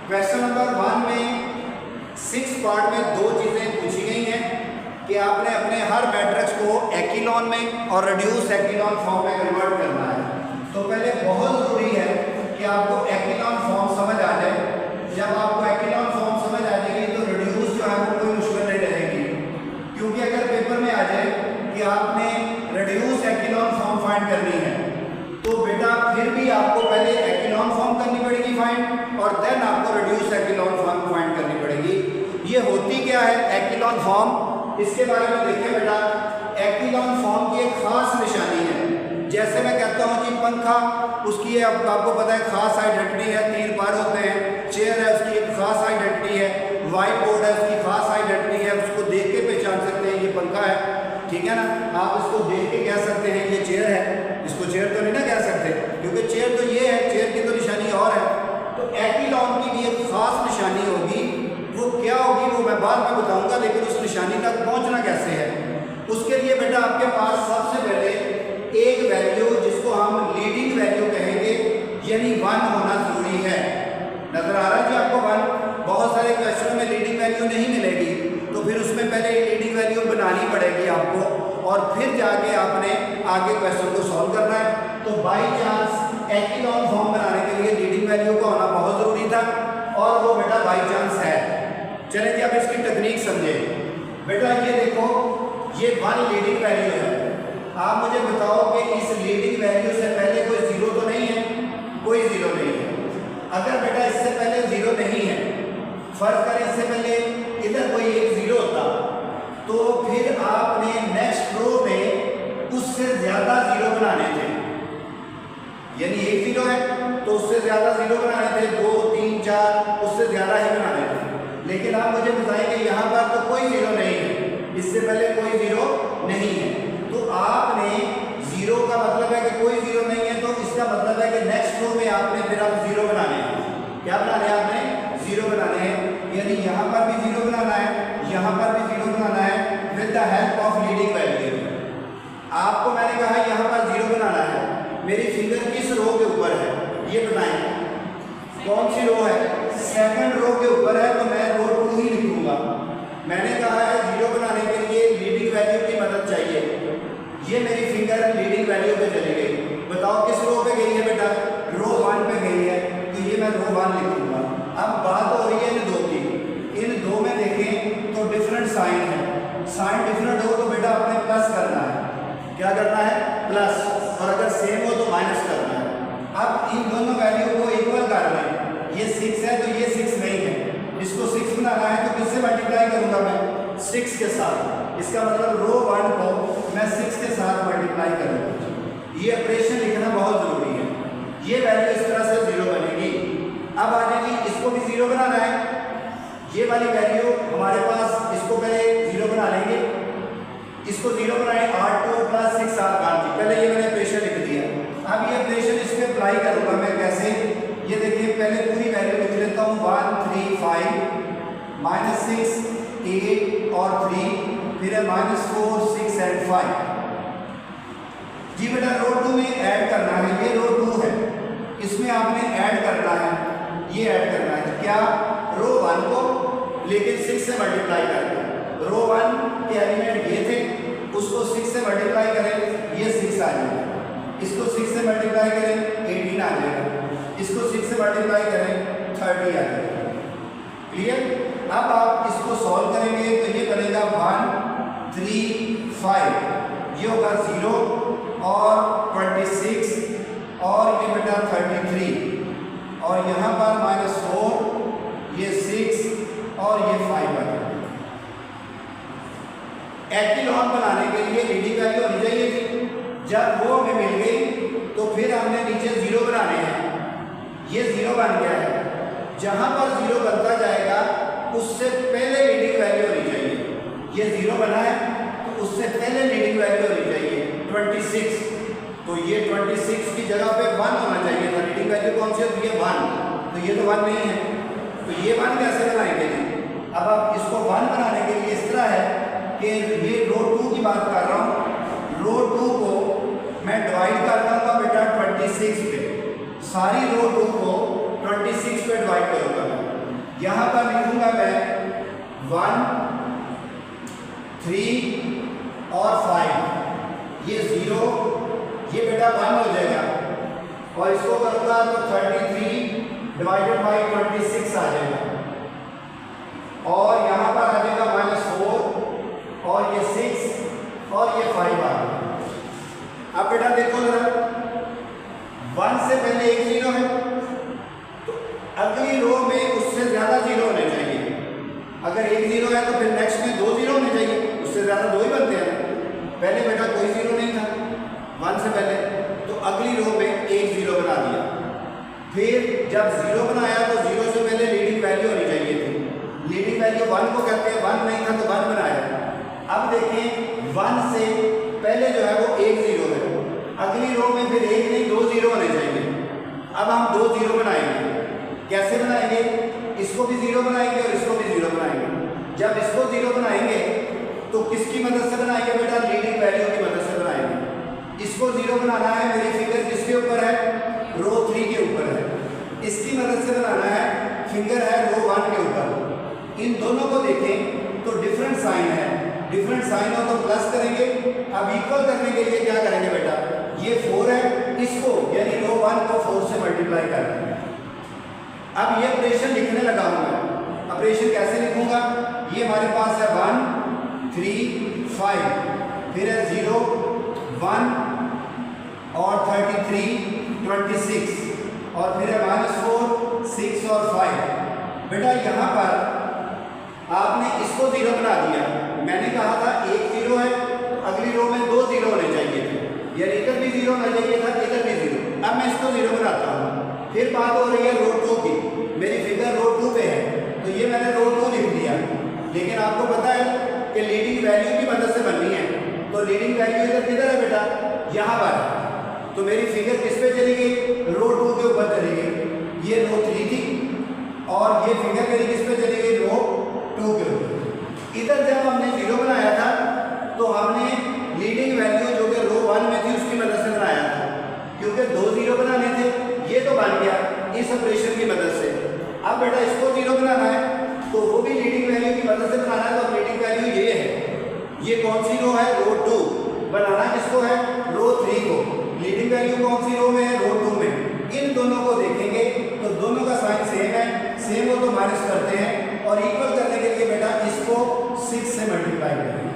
Question number 1 में 6 part में दो चीज़ें पूछी गई हैं कि आपने अपने हर मैट्रिक्स को एक्इलॉन में और रिड्यूस एक्इलॉन फॉर्म में कन्वर्ट करना है। तो पहले बहुत ज़रूरी है कि आपको एक्इलॉन फॉर्म समझ आ जाए। जब आपको एक्इलॉन फॉर्म समझ आ जाएगी तो रिड्यूस जो है वो कोई मुश्किल नहीं रहेगी, क्योंकि अगर पेपर में आ जाए कि आपने रिड्यूस एक्इलॉन फॉर्म फाइंड करनी है तो बेटा फिर भी आपको पहले एक्इलॉन फॉर्म करनी पड़ेगी फाइंड, और देन आपको रिड्यूस एक्इलॉन फॉर्म फाइंड करनी पड़ेगी। ये होती क्या है एक्इलॉन फॉर्म, इसके बारे में देखिए बेटा। एक्इलॉन फॉर्म की एक खास निशानी है। जैसे मैं कहता हूँ कि पंखा, उसकी आपको पता है खास आइडेंटिटी है, 3 बार होते हैं। चेयर है, उसकी एक खास आइडेंटिटी है। व्हाइट बोर्ड है, उसकी खास आइडेंटिटी है। उसको देख के पहचान सकते हैं ये पंखा है, ठीक है ना। आप इसको देख के कह सकते हैं ये चेयर है, इसको चेयर तो नहीं ना कह सकते, क्योंकि चेयर तो ये है, चेयर की तो निशानी और है। तो एक्इलॉन की भी एक खास निशानी होगी, वो क्या होगी वो मैं बाद में बताऊंगा, लेकिन उस निशानी तक पहुंचना कैसे है उसके लिए बेटा आपके पास सबसे पहले एक वैल्यू जिसको हम लीडिंग वैल्यू कहेंगे, यानी 1 होना जरूरी है। नजर आ रहा है कि आपको 1? बहुत सारे क्वेश्चनों में लीडिंग वैल्यू नहीं मिलेगी, तो फिर उसमें पहले लीडिंग वैल्यू बनानी पड़ेगी आपको, और फिर जाके आपने आगे क्वेश्चन को सॉल्व करना है। तो बाई चांस एक्इलॉन फॉर्म बनाने के लिए लीडिंग वैल्यू का होना बहुत ज़रूरी था, और वो बेटा बाई चांस है। चलें जी, अब इसकी टेक्निक समझे बेटा। ये देखो, ये 1 लीडिंग वैल्यू है। आप मुझे बताओ कि इस लीडिंग वैल्यू से पहले कोई जीरो तो नहीं है? कोई जीरो नहीं है। अगर बेटा इससे पहले जीरो नहीं है, फर्ज करें इससे पहले इधर कोई एक जीरो होता, तो फिर आपने नेक्स्ट रो में उससे ज्यादा जीरो बनाने थे। यानी एक जीरो है तो उससे ज्यादा जीरो बनाने थे, 2 3 4 उससे ज्यादा ही बनाने थे। लेकिन आप मुझे बताएंगे यहाँ पर तो कोई जीरो नहीं है, इससे पहले कोई जीरो नहीं है। तो आपने जीरो का मतलब है कि कोई जीरो नहीं है, तो इसका मतलब है कि नेक्स्ट रो में आपने फिर अब जीरो बनाने हैं। क्या बनाने हैं आपने? जीरो बनाने हैं। यानी यहाँ पर भी जीरो बनाना है, यहाँ पर भी जीरो बनाना है with the help of leading value. आपको मैंने कहा यहाँ पर जीरो बनाना है, मेरी फिंगर किस रो के ऊपर है ये बताएं। कौन सी रो है? सेकंड रो के ऊपर है, तो मैं रो 2 ही लिखूंगा। मैंने कहा है जीरो बनाने के लिए लीडिंग वैल्यू की मदद चाहिए। ये मेरी फिंगर लीडिंग वैल्यू पे चली गई। बताओ किस रो पे गई है बेटा? रो 1 पे गई है, तो ये मैं रो 1 लिखूंगा। अब बात हो रही है इन दो की। इन दो में देखें तो डिफरेंट साइन है। साइन डिफरेंट हो तो बेटा आपने प्लस करना है। क्या करना है? प्लस। और अगर सेम हो तो माइनस करना है। अब इन दोनों वैल्यू को इक्वल करना है। ये 6 है तो ये 6 नहीं है, इसको 6 बनाना है तो किससे मल्टीप्लाई करूंगा मैं? 6 के साथ। इसका मतलब रो 1 को मैं 6 के साथ मल्टीप्लाई करूंगा। ये ऑपरेशन लिखना बहुत जरूरी है। ये वैल्यू इस तरह से 0 बनेगी। अब आ जाएगी, इसको भी 0 बनाना है। ये वाली वैल्यू हमारे पास, इसको पहले 0 बना लेंगे। इसको 0 बनाए 8 2 + 6 7 8। पहले ये मैंने ऑपरेशन लिख दिया। अब ये ऑपरेशन इस पे अप्लाई करूंगा मैं कैसे? ये देखिए, पहले पूरी वैल्यू लिख लेता हूँ। 1 3 5 -6 8 और 3, फिर है -4 6 एंड 5। जी बेटा, रो 2 में ऐड करना है। ये रो 2 है, इसमें आपने ऐड करना है, ये ऐड करना है। क्या? रो 1 को, लेकिन 6 से मल्टीप्लाई करके। रो 1 के एलिमेंट ये थे, उसको 6 से मल्टीप्लाई करें, ये 6 आ जाएगा। इसको 6 से मल्टीप्लाई करें 18 आ जाएगा। इसको 6 से मल्टीप्लाई करें 30 आ जाएगा। क्लियर? अब आप इसको सॉल्व करेंगे तो ये बनेगा 1 3 5, ये होगा 0 और 26 और ये बेटा 33, और यहाँ पर -4, ये 6 और ये 5 आ जाएगा। एक्इलॉन बनाने के लिए लीडिंग वैल्यू होनी चाहिए थी। जब वो हमें मिल गई तो फिर हमने नीचे 0 बनाने हैं। ये 0 बन गया है। जहां पर 0 बनता जाएगा उससे पहले लीडिंग वैल्यू होनी चाहिए। ये 0 बना है तो उससे पहले लीडिंग वैल्यू होनी चाहिए 26। तो ये 26 की जगह पे 1 होना चाहिए था। लीडिंग वैल्यू कौन सी होती है? 1। तो ये तो 1 नहीं है, तो ये 1 कैसे बनाएंगे जी? अब आप इसको 1 बनाने के लिए इस तरह है कि ये रो 2 की बात कर रहा हूँ। रो 2 को मैं डिवाइड कर दूंगा बेटा 26 पे। सारी रो 2 को 26 पे डिवाइड करूंगा मैं। 1, 3 और 5, ये 0, ये बेटा 1 हो जाएगा और इसको करूँगा तो 33 डिवाइडेड बाई 26 आ जाएगा और यहाँ पर आ जाएगा -4 और ये 6 और ये 5 आ गया। अब बेटा देखो जरा, 1 से पहले एक 0 है तो अगली रो में उससे ज़्यादा 0 होने चाहिए। अगर एक 0 है तो फिर नेक्स्ट में 2 0 होने चाहिए, उससे ज़्यादा 2 ही बनते हैं। पहले बेटा कोई 0 नहीं था 1 से पहले, तो अगली रो में एक 0 बना दिया। फिर जब 0 बनाया तो 0 से पहले लीडिंग वैल्यू होनी चाहिए थी। लीडिंग वैल्यू 1 को कहते हैं, 1 नहीं था तो 1 बनाया। अब देखें 1 से पहले जो है वो एक 0 है, अगली रो में फिर एक नहीं 2 0 होने चाहिए। अब हम 2 0 बनाएंगे। कैसे बनाएंगे? इसको भी 0 बनाएंगे और इसको भी 0 बनाएंगे। जब इसको 0 बनाएंगे तो किसकी मदद से बनाएंगे बेटा? लीडिंग वैल्यू की मदद से बनाएंगे। इसको 0 बनाना है, मेरी फिंगर किसके ऊपर है? रो 3 के ऊपर है। इसकी मदद से बनाना है, फिंगर है रो 1 के ऊपर। इन दोनों को देखें तो डिफरेंट साइन है, डिफरेंट साइन हो तो प्लस करेंगे। अब इक्वल करने के लिए क्या करेंगे बेटा? ये 4 है, इसको यानी रो 1 को 4 से मल्टीप्लाई कर देंगे। अब ये ऑपरेशन लिखने लगा हूं मैं। ऑपरेशन कैसे लिखूंगा? ये हमारे पास है 1 3 5, फिर है 0 1 और 33 26 और फिर है -4 6 और 5। बेटा यहाँ पर आपने इसको 0 बना दिया। मैंने कहा था एक 0 है, अगली रो में 2 0 होने चाहिए थे, यानी इधर भी 0 होना चाहिए था, इधर भी 0। अब मैं इसको 0 बनाता हूँ। फिर बात हो रही है रो 2 की। मेरी फिगर रो 2 पे है तो ये मैंने रो 2 लिख दिया, लेकिन आपको पता है कि लीडिंग वैल्यू की मदद से बननी है। तो लीडिंग वैल्यू इधर किधर है बेटा? यहाँ पर। तो मेरी फिगर किस पे चली गई? रो 2 के ऊपर चली गई। ये रो 3 थी और ये फिगर मेरी किस पे चली गई? रो 2 के ऊपर। इधर जब हमने 0 बनाया था तो हमने लीडिंग वैल्यू जो कि रो 1 में थी उसकी मदद से बनाया था, क्योंकि 2 0 बनाने थे। ये तो बन गया इस ऑपरेशन की मदद से। अब बेटा इसको 0 बनाना है तो वो भी लीडिंग वैल्यू की मदद से बनाना है। तो लीडिंग वैल्यू ये है, ये कौन सी रो है? रो 2। बनाना किसको है? रो 3 को। लीडिंग वैल्यू कौन सी रो में है? रो 2 में। इन दोनों को देखेंगे तो दोनों का साइन सेम है, सेम हो तो माइनस करते हैं और इक्वल करने के लिए बेटा इसको 6 से मल्टीप्लाई करेंगे।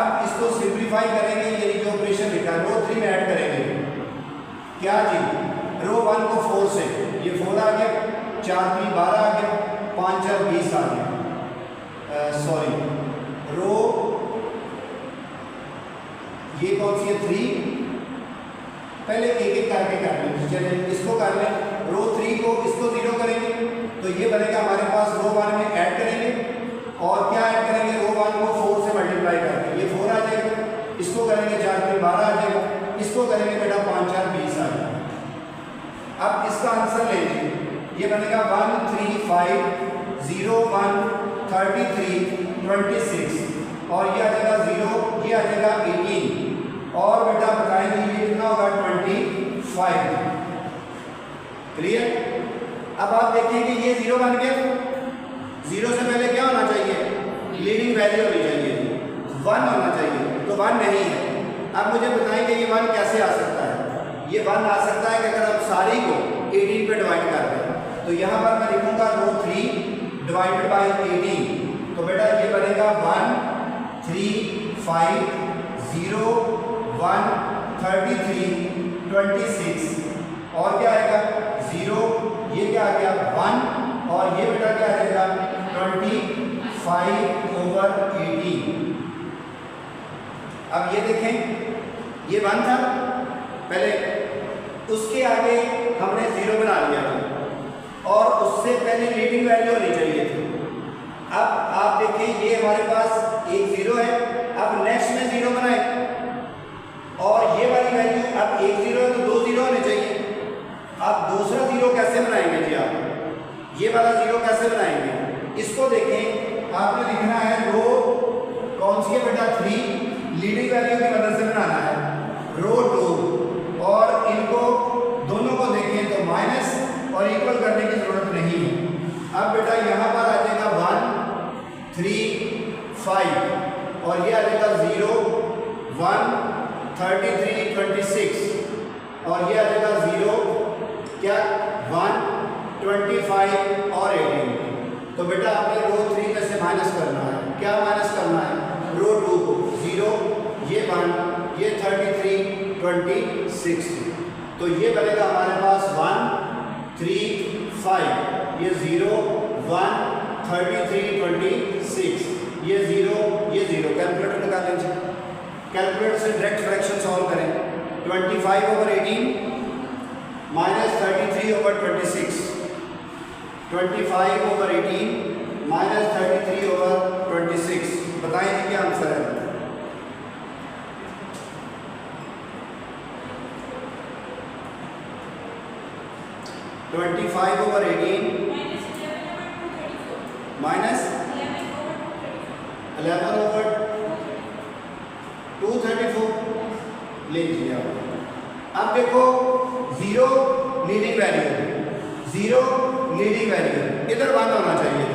अब इसको सिंप्लीफाई करेंगे, यानी जो ऑपरेशन लिखा है रो 3 में ऐड करेंगे। क्या जी? रो 1 को 4 से, ये 4 आ गया, 4 3 12 आ गया, 5 4 20 आ गया। सॉरी, रो ये कौन सी है? 3। पहले एक एक करके कर लें, चलिए इसको कर लें। रो 3 को इसको 0 करेंगे तो ये बनेगा हमारे पास रो 1 में ऐड करेंगे और क्या ऐड करेंगे? रो 1 को 4 से मल्टीप्लाई करके ये 4 आ जाएगा। इसको करेंगे 4 3 12 आ जाएगा, इसको करेंगे बेटा 5 4 20 आ जाएगा। अब इसका आंसर ले लीजिए, ये बनेगा 1 3 5 0 1 33 26 और ये आ जाएगा 0, ये आ जाएगा 18 और बेटा बताएंगे ये कितना होगा? 25। क्लियर? अब आप देखेंगे ये 0 बन गया। 0 से पहले क्या होना चाहिए? लीडिंग वैल्यू होनी चाहिए, 1 होना चाहिए, तो 1 नहीं है। अब मुझे बताएंगे ये 1 कैसे आ सकता है? ये 1 आ सकता है कि अगर आप सारी को 18 पे डिवाइड कर दें। तो यहाँ पर मैं लिखूंगा रो 3 डिवाइडेड बाई 18। तो बेटा ये बनेगा 1 3 5 0 1 33 26 और क्या आएगा? 0, ये क्या आ गया? 1 और ये बेटा क्या आ जाएगा? 25/18। अब ये देखें, ये 1 था पहले, उसके आगे हमने 0 बना लिया था और उससे पहले लीडिंग वैल्यू होनी चाहिए थी। अब आप देखें ये हमारे पास एक 0 है। अब नेक्स्ट में 0 बनाए और ये वाली वैल्यू, अब एक 0 है तो 2 0 होने चाहिए। अब दूसरा 0 कैसे बनाएंगे जी? आप ये वाला 0 कैसे बनाएंगे? इसको देखें, आपने लिखना है रो कौन सी है बेटा? 3, लीडिंग वैल्यू की मदद से बनाना है रो 2 और इनको दोनों को देखें तो माइनस और इक्वल करने की जरूरत नहीं है। अब बेटा यहाँ पर आ जाएगा 1 3, 5 और ये आ जाएगा 0, 1, 33, 26 और ये आ जाएगा 0 क्या 1, 25 और 18। तो बेटा आपने रो 3 में से माइनस करना है। क्या माइनस करना है? रो 2 को 0, ये 1, ये 33, 26। तो ये बनेगा हमारे पास 1, 3, 5, ये 0, 1, 33, 26, ये 0, ये 0। कैलकुलेटर निकाल लीजिए। कैलकुलेटर से डायरेक्ट फ्रैक्शन सॉल्व करें। 25/18 माइनस 33/26, 25/18 माइनस 33/26। बताएं क्या आंसर है? माइनस 11/234 ले लीजिए आप। अब देखो 0 लीडिंग वैल्यू, 0 लीडिंग वैल्यू, इधर 1 होना चाहिए।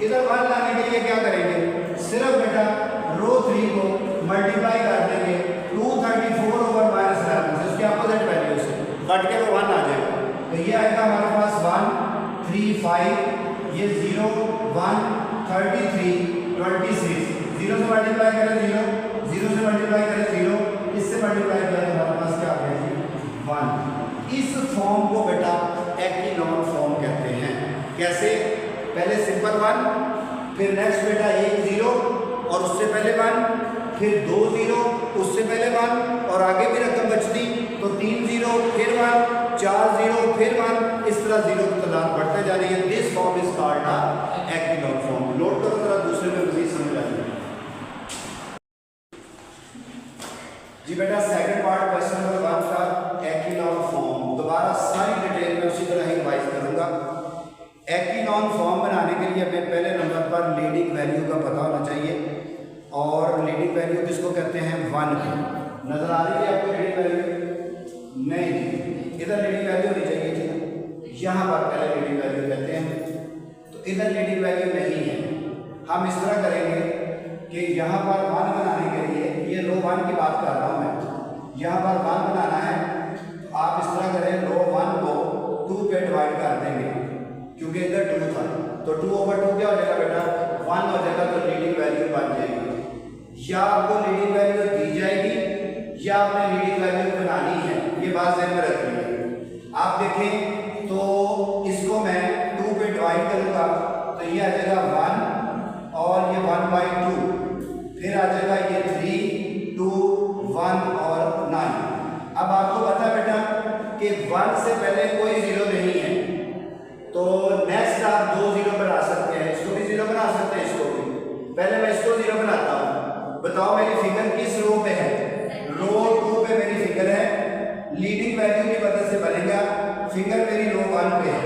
इधर 1 लाने के लिए क्या करेंगे? सिर्फ बेटा रो 3 को मल्टीप्लाई कर देंगे 234/-11 से, उसके अपोजिट वैल्यू से कट के वो 1 आ जाएगा। तो ये आएगा हमारे पास 1, 3, 5, ये 0, 1, 33, 26। 0 से मल्टीप्लाई करें 0, 0 से मल्टीप्लाई करें 0, इससे मल्टीप्लाई करें हमारे पास क्या आ गया 1। इस फॉर्म को बेटा एक्टिनॉन फॉर्म कहते हैं। कैसे? पहले सिंपल 1, फिर नेक्स्ट बेटा एक 0 और उससे पहले 1, फिर 2 0, उससे पहले 1 और आगे भी रकम बचती तो 3 0, फिर 1, 4 0, फिर 1, इस तरह 0 की तादाद बढ़ते जा रही है। This form is called a actinon form. Note करो जरा, दूसरे में मजीद समझ आ जाएगी। जी बेटा सेकंड पार्ट क्वेश्चन नंबर 1 का एक्टिनॉन फॉर्म। दोबारा सारी डिटेल में उसी तरह ही रिवाइज करूंगा। एक्टिनॉन फॉर्म बनाने के लिए हमें पहले नंबर पर लीडिंग वैल्यू का पता होना चाहिए और लीडिंग वैल्यू किसको कहते हैं? 1 की। नजर आ रही है आपको लीडिंग वैल्यू? नहीं, इधर लीडिंग वैल्यू होनी चाहिए थी, यहाँ पर पहले लीडिंग वैल्यू कहते हैं। तो इधर लीडिंग वैल्यू नहीं है। हम इस तरह करेंगे कि यहाँ पर 1 बनाने के लिए, ये रो 1 की बात कर रहा हूँ मैं, यहाँ पर 1 बनाना है तो आप इस तरह करें, रो 1 को 2 पे डिवाइड कर देंगे क्योंकि इधर 2 था, तो 2/2 क्या हो जाएगा बेटा? 1 हो जाएगा। तो लीडिंग वैल्यू बन जाएगी। या आपको लीडिंग वैल्यू दी जाएगी या आपने लीडिंग वैल्यू बनानी है, ये बात ध्यान में रखिए। आप देखें तो इसको मैं 2 पे डिवाइड करूंगा तो ये आ जाएगा 1 और ये 1/2, फिर आ जाएगा ये 3, 2, 1 और 9। अब आपको पता है बेटा कि 1 से पहले कोई 0 नहीं है, तो नेक्स्ट आप 2 0 बना सकते हैं। इसको भी 0 बना सकते हैं, इसको भी। पहले मैं इसको 0 बनाता हूँ। बताओ मेरी फिगर किस रो पे है? रो 2 पे मेरी फिगर है। लीडिंग वैल्यू की वजह से बनेगा, फिगर मेरी रो 1 पे है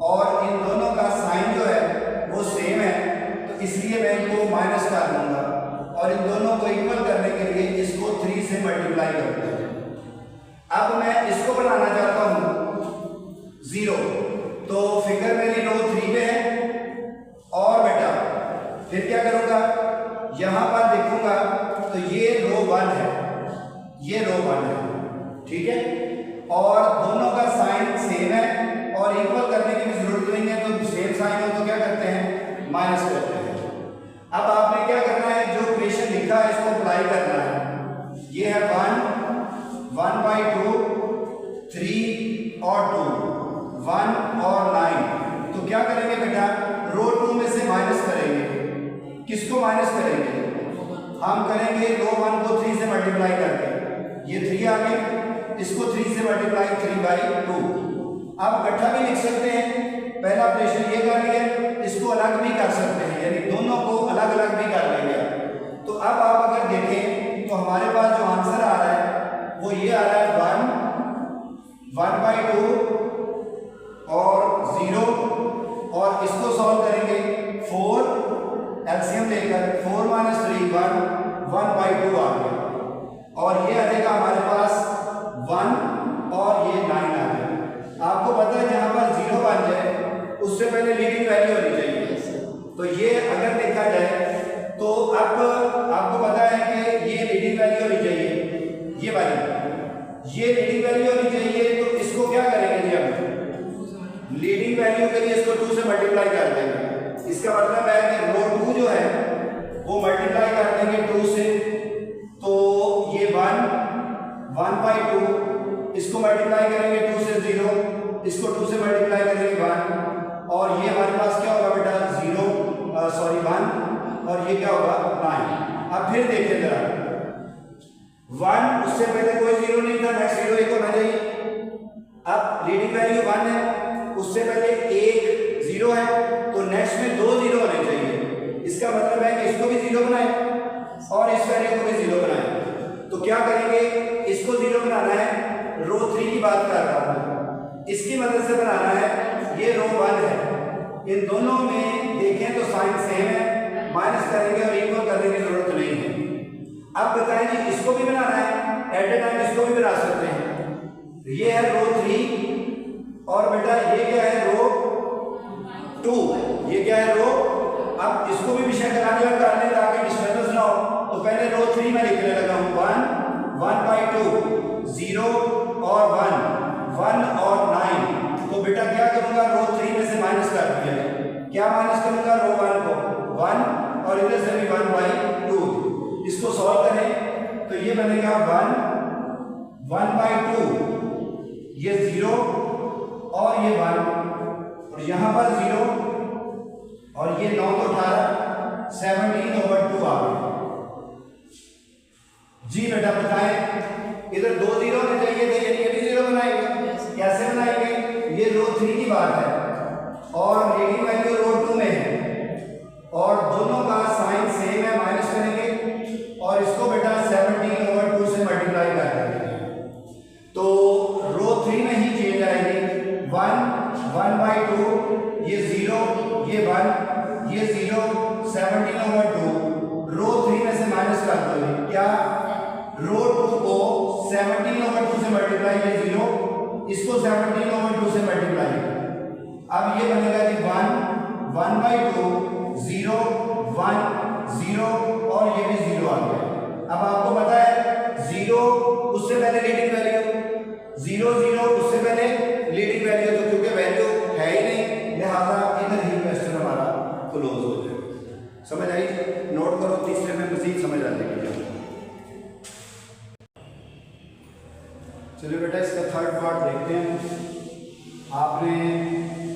और इन दोनों का साइन जो है वो सेम है, तो इसलिए मैं इनको माइनस कर दूंगा और इन दोनों को इक्वल करने के लिए इसको 3 से मल्टीप्लाई करूंगा। अब मैं इसको बनाना चाहता हूं 0, तो फिगर मेरी रो 3 पे है और बेटा फिर क्या करूंगा? यहां पर देखूंगा तो ये रो 1 है, ये रो 1 है, ठीक है, और दोनों का साइन सेम है और इक्वल करने की भी जरूरत नहीं है। तो सेम साइन हो तो क्या करते हैं? माइनस करते हैं। अब आपने क्या करना है? जो इक्वेशन लिखा है इसको अप्लाई करना है। ये है 1, 1/2, 3 और 2, 1 और 9। तो क्या करेंगे बेटा? रो 2 में से माइनस करेंगे। किसको माइनस करेंगे? हम करेंगे रो 1 को 3 से मल्टीप्लाई करके, ये 3 आ गए, इसको 3 से मल्टीप्लाई 3/2। आप इकट्ठा भी लिख सकते हैं, पहला ऑपरेशन ये कर लिया, इसको अलग भी कर सकते हैं, यानी दोनों को अलग अलग भी कर लेंगे। तो अब आप अगर देखें तो हमारे पास जो आंसर आ रहा है वो ये आ रहा है 1/2 और 0, और इसको सॉल्व करेंगे 4 एलसीएम लेकर, 4 - 3 1/2 आ गया और ये आ जाएगा हमारे पास 1 और ये 9 आ गया। आपको पता है जहां पर 0 बन जाए उससे पहले लीडिंग वैल्यू होनी चाहिए, तो ये अगर देखा जाए तो अब आपको पता है कि ये लीडिंग वैल्यू होनी चाहिए, ये वाली ये लीडिंग वैल्यू होनी चाहिए। तो इसको क्या करेंगे जी, हम लीडिंग वैल्यू के लिए इसको 2 से मल्टीप्लाई कर देंगे। इसका मतलब है कि रो 2 जो है वो मल्टीप्लाई कर देंगे 2 से, तो ये 1/2, इसको मल्टीप्लाई करेंगे 2 से 0, इसको 2 से मल्टीप्लाई करेंगे 1, और ये हमारे पास क्या होगा बेटा 1, और ये क्या होगा 9। अब फिर देखें जरा 1, उससे पहले कोई 0 नहीं था, नेक्स्ट 0 1 होना चाहिए। अब लीडिंग वैल्यू 1 है, उससे पहले 1 0 है, तो नेक्स्ट में 2 0 होने चाहिए। इसका मतलब है कि इसको भी 0 बनाए और इस वैल्यू को भी 0 बनाए। तो क्या करेंगे, इसको 0 बनाना है, रो 3 की बात कर रहा हूं, इसकी मदद से बनाना है। ये रो 1 है, इन दोनों में देखें तो साइन सेम है, माइनस करेंगे और इक्वल करने की जरूरत नहीं है। अब बताएं जी, इसको भी बनाना है, एट ए टाइम इसको भी बना सकते हैं। ये है रो 3 और बेटा ये क्या है रो 2, ये क्या है रो। अब इसको भी विषय कराने लगा करने ताकि डिस्टर्बेंस ना हो, तो पहले रो 3 में लिखने लगा हूं 1/2 0 और 1 और 9। तो बेटा क्या करूंगा, रो 3 में से माइनस कर दिया, क्या माइनस करूंगा, रो 1 को 1 और इधर से भी 1/2। इसको सॉल्व करें तो ये बनेगा 1/2, ये 0 और ये 1, और यहां पर 0 और ये 9 तो 18, 17/2 आ गया। जी बेटा बताएं, इधर 2 0 होने चाहिए थे, यानी ये भी 0 बनाएंगे। कैसे बनाएंगे, ये रो 3 की बात है और लीडिंग वैल्यू रो 2 में है और दोनों का साइन सेम है, माइनस करेंगे और इसको बेटा 17/2 से मल्टीप्लाई कर देंगे। तो रो 3 में ही चेंज आएगी, 1/2, ये 0, ये 1, ये 0, 17/2। रो 3 में से माइनस कर दो, क्या रो 2 को 17/2 से मल्टीप्लाई, ये 0, इसको 17/2 से मल्टीप्लाई। अब ये बनेगा जी 1/2 0 1 0 और ये भी 0 आ गया। अब आपको पता है 0 उससे पहले लीडिंग वैल्यू, 0 0 उससे पहले लीडिंग वैल्यू, तो क्योंकि वैल्यू है ही नहीं लिहाजा इधर ही क्वेश्चन हमारा क्लोज हो जाएगा। समझ आई, नोट करो, तीसरे में मजीद समझ आ जाएगी। चलिए बेटा इसका थर्ड पार्ट देखते हैं। आपने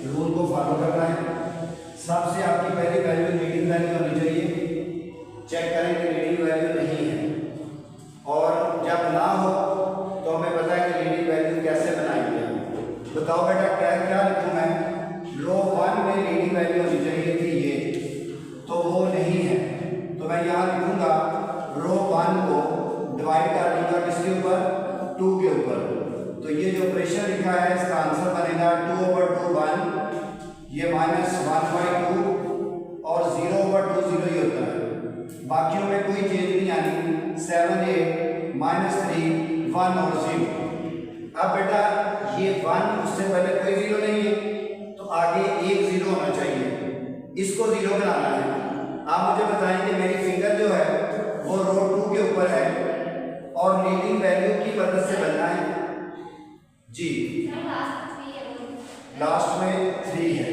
रूल को फॉलो करना है। सबसे आपकी पहली वैल्यू लीडिंग वैल्यू होनी चाहिए। चेक करें कि लीडिंग वैल्यू नहीं है, और जब ना हो तो हमें पता है कि लीडिंग वैल्यू कैसे बनाएंगे। बताओ बेटा क्या क्या लिखूं मैं, रो 1 में लीडिंग वैल्यू होनी चाहिए थी ये, तो वो नहीं है, तो मैं यहाँ लिखूंगा रो 1 को डिवाइड कर दूंगा किसके ऊपर, 2 के ऊपर। तो ये जो ऑपरेशन लिखा है इसका आंसर बनेगा 2/2 1, ये -1/2 और 0/2 0 ही होता है। बाकियों में कोई चेंज नहीं आनी, 7 8 -3 1 और 0। अब बेटा ये 1 उससे पहले कोई 0 नहीं है, तो आगे एक 0 होना चाहिए, इसको 0 बनाना है। आप मुझे बताएं कि मेरी फिंगर जो है वो रो 2 के ऊपर है और लीडिंग वैल्यू की मदद से बनना है जी, लास्ट में 3 है।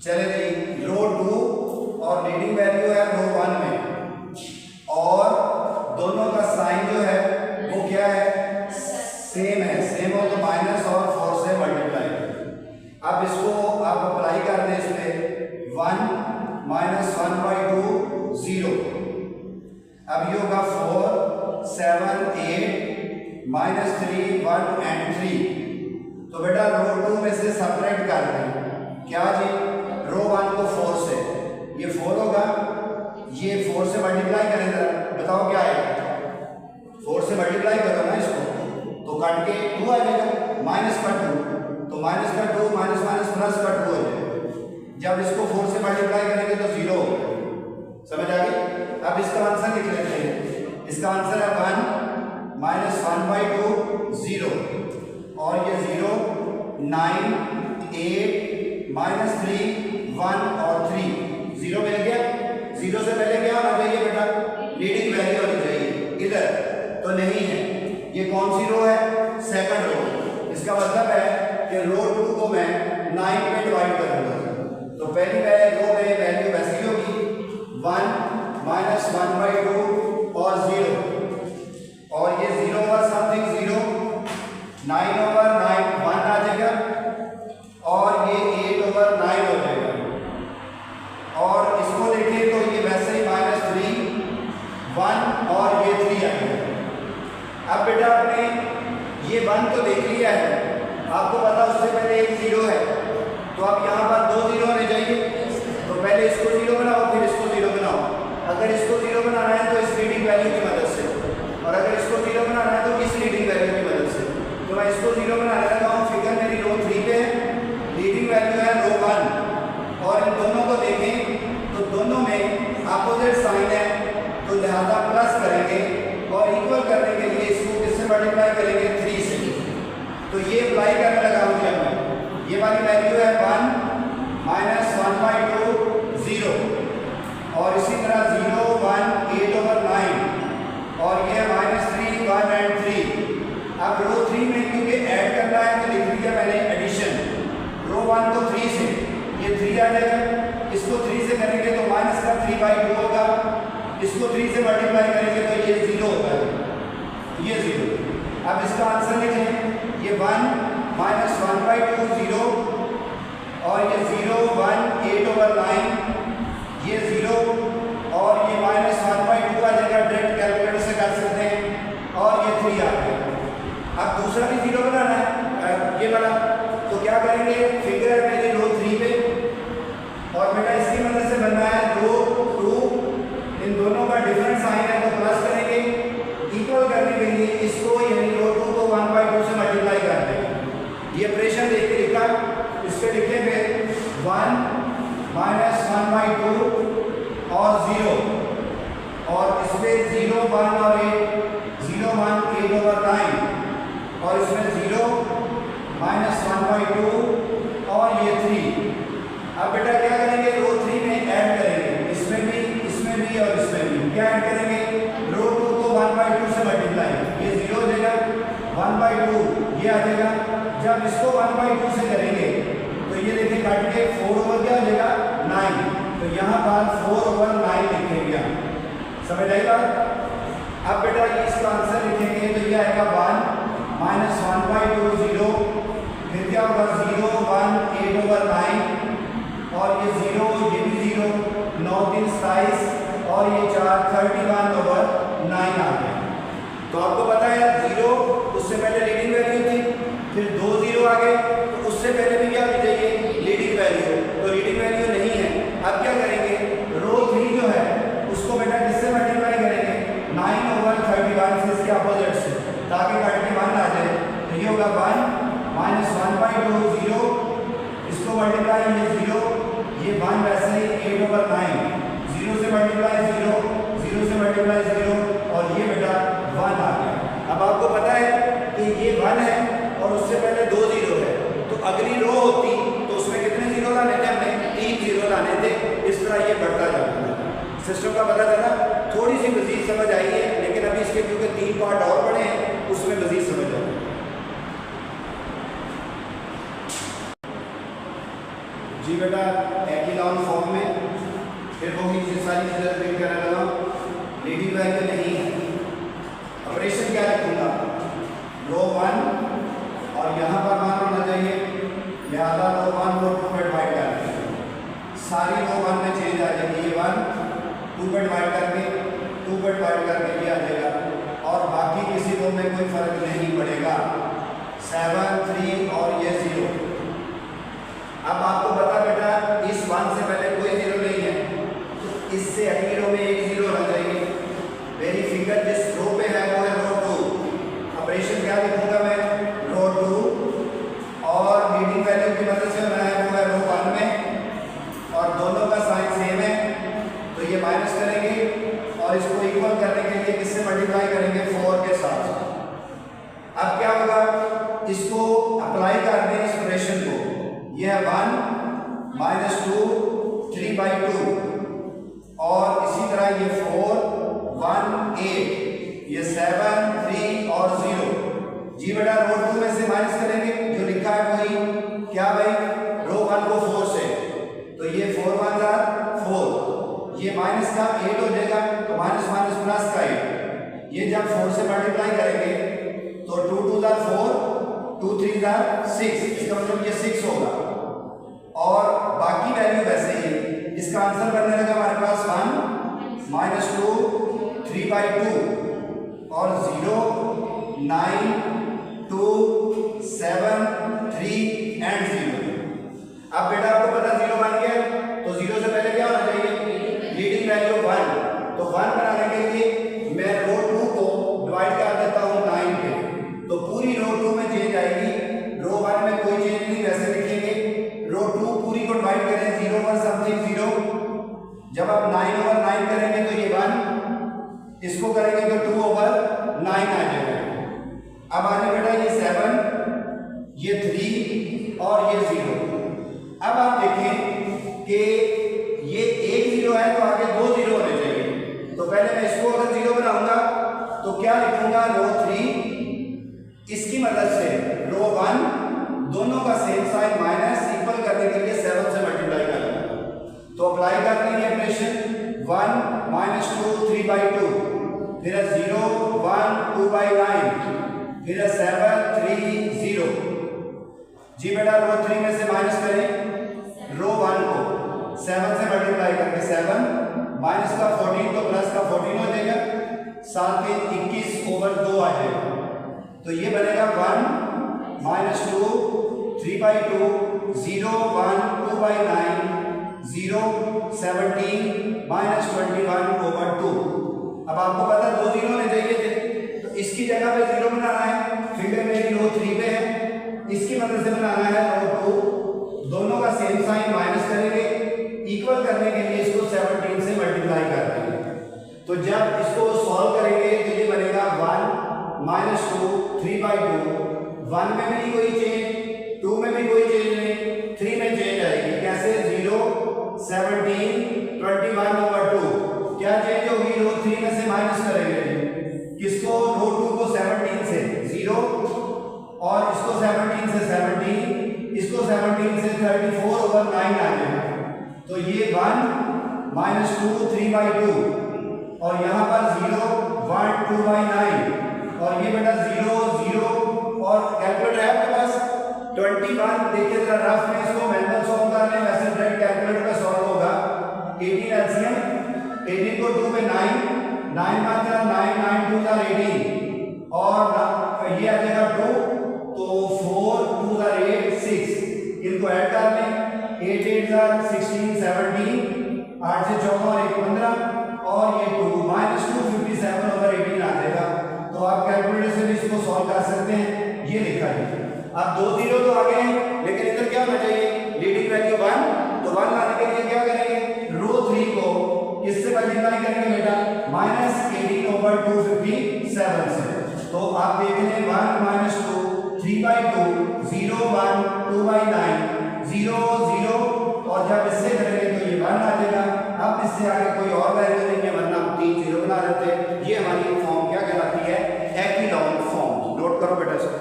चले जी, रो 2 और लीडिंग वैल्यू है रो 1 में, और दोनों का साइन जो है वो क्या है, सेम है। सेम हो तो माइनस और 4 से मल्टीप्लाई। अब इसको आप अप्लाई कर दें इसमें 1 -1/2 0। अब ये होगा 4 7 8 -3 1 and 3। तो बेटा रो 2 में से सेपरेट कर दें, क्या जी, रो 1 को 4 से, ये 4 होगा, ये 4 से मल्टीप्लाई करें जरा, बताओ क्या आएगा, 4 से मल्टीप्लाई करो ना इसको, तो कट के 2 आ जाएगा, माइनस का 2, तो माइनस का 2 माइनस माइनस प्लस का 2 हो जाएगा। जब इसको 4 से मल्टीप्लाई करेंगे तो 0 होगा। समझ आ गई। अब इसका आंसर लिख लेते हैं, इसका आंसर है 1 -1/2 0, और ये 0 9 8 -3 1 और 3 जीरो से पहले क्या होना चाहिए बेटा? लीडिंग वैल्यू होनी चाहिए। इधर तो नहीं है। ये कौन सी रो है? Second row. इसका मतलब है कि रो 2 को मैं 9 पे डिवाइड करूंगा। तो पहली रो में वैल्यू वैसी होगी 1 माइनस 1/2 और 0, और ये 0 ओवर समथिंग 0, 9 ओवर 9 1 आ जाएगा, और ये 8 ओवर 9 हो जाएगा। और इसको देखें तो ये वैसे ही -3 1 और ये 3 आ जाएगा। अब बेटा आपने ये 1 तो देख लिया है, आपको पता उससे पहले एक 0 है, तो अब यहाँ पर 2 0 होने चाहिए। तो पहले इसको 0 बनाओ, फिर इसको 0 बनाओ। अगर इसको 0 बनाना है तो इस लीडिंग वैल्यू की मदद से, और अगर इसको 0 बनाना है तो इस लीडिंग वैल्यू की मदद से। तो मैं इसको 0 बनाने लगा हूँ। फिगर मेरी रो 3 पे है, लीडिंग वैल्यू है रो 1, और इन दोनों को देखें तो दोनों में अपोजिट साइन है, तो लिहाजा प्लस करेंगे, और इक्वल करने के लिए इसको किससे मल्टीप्लाई करेंगे? 3 से। तो ये अप्लाई करने लगा हूँ जब मैं, ये वाली वैल्यू है 1 माइनस 1/2 0, और इसी तरह 0 1 8 ओवर 9, और ये -3 1 एंड 3। अब रो 3 में क्योंकि ऐड करना है तो लिख दिया मैंने एडिशन। रो 1 को 3 से, ये 3 आ जाएगा, इसको 3 से करेंगे तो माइनस का 3/2 होगा, इसको 3 से मल्टीप्लाई करेंगे तो ये 0 होगा, ये 0। अब इसका आंसर लिखें, ये 1 माइनस 1/2 0, और ये 0 1 8 ओवर 9, ये 0, और ये माइनस 1/2 आ जाएगा, डायरेक्ट कैलकुलेटर से कर सकते हैं, और ये 3 आ गया। अब दूसरा भी 0 बनाना है, ये वाला, तो क्या करेंगे? फिगर है मेरी रो 3 पे, और बेटा इसकी मदद से बनना है रो 2, इन दोनों का डिफरेंट साइन है तो प्लस करेंगे, इक्वल करने के लिए इसको यानी रो 2 को 1/2 से मल्टीप्लाई कर देंगे। ये ऑपरेशन देख के लिखा, इस पे लिखे फिर 1 माइनस 1/2 और 0, और इसमें 0 1 और 8, 0 1 8 ओवर 9, और इसमें 0 माइनस 1/2 और ये 3। अब बेटा क्या करेंगे? रो 3 में ऐड करेंगे, इसमें भी और इसमें भी। क्या ऐड करेंगे? रो 2 को 1/2 से मल्टीप्लाई, ये 0 हो जाएगा, 1/2 ये आ जाएगा। जब इसको 1/2 से करेंगे तो ये देखिए कट के 4 ओवर क्या हो जाएगा? 9, तो यहाँ पर 4 ओवर 9 लिखेंगे। समझ आई बात? अब बेटा ये इसका आंसर लिखेंगे तो ये आएगा 1 माइनस 1/2 0, फिर क्या होगा? 0 1 8 ओवर 9, और ये 0, ये भी 0, 9 3 27, और ये 4 31 ओवर 9 आ गया। तो आपको पता है 0 उससे पहले लीडिंग वैल्यू थी, फिर 2 0 आ गए, तो उससे पहले भी क्या होनी चाहिए? Leading value. तो लीडिंग वैल्यू नहीं है। अब क्या करेंगे? रो 3 जो है उसको बेटा किससे मल्टीप्लाई करेंगे? 9 ओवर 31 से, इसके अपोजिट से, ताकि कट के 1 आ जाए। तो ये होगा 1 माइनस 1/2 0, इसको मल्टीप्लाई, ये 0, ये 1 वैसे ही 8 ओवर 9, 0 से मल्टीप्लाई 0, 0 से मल्टीप्लाई 0, और ये बेटा 1 आ गया। अब आपको पता है कि ये 1 है और उससे पहले 2 0 है, तो अगली रो होती तो उसमें कितने 0 लाने थे? हमने 3 0 लाने थे। इस तरह ये बढ़ता जाता है। सिस्टम का पता चला? थोड़ी सी मजीद समझ आई है, लेकिन अभी इसके क्योंकि 3 पार्ट और पड़े हैं, उसमें मजीद समझ आएगी। जी बेटा, एक्लॉन फॉर्म में फिर वो ही सारी चीज़ें रिपीट करने लगा। लीडिंग वैल्यू नहीं है, ऑपरेशन क्या लिखूंगा? रो 1, और यहाँ पर मान होना चाहिए, लिहाजा रो 1 रो 2 पे डिवाइड कर देंगे, सारी रो 1 में चेंज आ जाएगी। ये 1 2 पे डिवाइड करके 2 पे डिवाइड करके ये आ जाएगा, और बाकी किसी रो में कोई फर्क नहीं पड़ेगा, 7 3 और ये 0। अब आपको पता बेटा इस 1 से पहले कोई 0 नहीं है, तो इससे अगली रो में एक 0 होना चाहिए। मेरी फिगर जिस रो पे है वो है रो 2। ऑपरेशन क्या लिखूंगा मैं? रो 2, और लीडिंग वैल्यू की मदद से बनाया हुआ है रो 1 में, और दोनों का साइन सेम है, तो ये माइनस करेंगे, और इसको इक्वल करने के लिए किससे मल्टीप्लाई करेंगे? 4 के साथ। अब क्या होगा? इसको अप्लाई कर दें इस ऑपरेशन को, यह है 1 माइनस 2 3/2, और इसी तरह ये 4 1 8, ये 7 3 और 0। जी बेटा रो 2 में से माइनस करेंगे, जो लिखा है वही क्या भाई, रो 1 को 4 से, तो ये 4 1 4, ये माइनस का 8 हो जाएगा, तो माइनस माइनस प्लस का 8। ये जब 4 से मल्टीप्लाई करेंगे तो 2 2 4, 2 3 6, इसका मतलब ये 6 होगा। और बाकी वैल्यू वैसे ही, इसका आंसर बनने लगा हमारे पास 1 -2 3/2 और 0 9 2 7 3 एंड 0। अब बेटा आपको पता 0 बन गया, तो 0 से पहले क्या होना चाहिए, लीडिंग वैल्यू 1। तो 1 बनाने के लिए मैं रो 2 को डिवाइड कर देता हूँ 9 पे, तो पूरी रो 2 में चेंज आएगी, रो 1 में कोई चेंज नहीं, वैसे लिखेंगे। रो 2 पूरी को डिवाइड करें 0 पर समथिंग 0, जब आप 9/9 करेंगे तो ये 1, इसको करेंगे तो 2/9 आ जाएगा। अब आगे बेटा ये 7, ये 3 और ये 0। अब आप देखें कि ये एक 0 है तो आगे 2 0 होने चाहिए, तो पहले मैं इसको अगर 0 बनाऊंगा तो क्या लिखूंगा, रो 3, इसकी मदद से रो 1 दोनों का सेम साइन माइनस इक्वल करने के लिए 7 से मल्टीप्लाई करना, तो अप्लाई कर देंगे ऑपरेशन 1 -2 3/2, फिर 0 1 2/9, फिर 7 3 0। जी बेटा रो 3 में से माइनस करें रो 1 को 7 से मल्टीप्लाई करके 7 माइनस का 14 तो प्लस का 14 हो जाएगा, 7 के 21/2 आ जाएगा, तो ये बनेगा 1 -2 3/2 0 1 2/9 0 17 -21/2। अब आपको पता 2 0 होने चाहिए थे, तो इसकी जगह पे 0 बनाना है, फिगर मेरी रो 3 पे है, इसकी मदद से बनाना है रो 2, दोनों का सेम साइन माइनस करेंगे, इक्वल करने के लिए इसको 17 से मल्टीप्लाई कर देंगे। तो जब इसको सॉल्व करेंगे तो ये बनेगा 1 -2 3/2, 1 में भी नहीं कोई चेंज, 2 में भी कोई चेंज नहीं, 3 में चेंज आएगी, कैसे 0 17 21/2, क्या चेंज होगी, रो 3 में से माइनस करेंगे, किसको, रो 2 को 17 से 0 और इसको 17 से 17, इसको 17 से 34/9 आ जाएगा, तो ये 1 -2 3/2 और यहाँ पर 0 1 2/9 और ये बेटा 0 0 और कैलकुलेटर है आपके पास 21। देखिए जरा रफ में इसको मैनुअल सॉल्व कर लें, वैसे डायरेक्ट कैलकुलेटर में सॉल्व होगा। 18 एलसीएम, 18 को 2 पे 9 9 9 9 2 18 और ये आ जाएगा 2, तो 4 2 8 6, इनको ऐड कर लें, 8 8 16 17, 8 से 14 और 1 15 और ये 2 -257/18 आ जाएगा। तो आप कैलकुलेटर से भी इसको सॉल्व कर सकते हैं, ये लिखा है। अब 2 0 तो आ गए हैं, लेकिन इधर क्या होना चाहिए, लीडिंग वैल्यू 1, तो 1 लाने के लिए क्या करेंगे, रो 3 को किससे मल्टीप्लाई करेंगे बेटा, -18/257 से, तो आप देख लें 1 -2 3/2 0 1 2/9 0 0 और जब इससे करेंगे तो ये 1 आ जाएगा। अब इससे आगे कोई और वैल्यू नहीं है, वरना हम 3 0 बना देते हैं। ये हमारी फॉर्म क्या कहलाती है, एक्विलॉन फॉर्म। नोट करो बेटा इसको।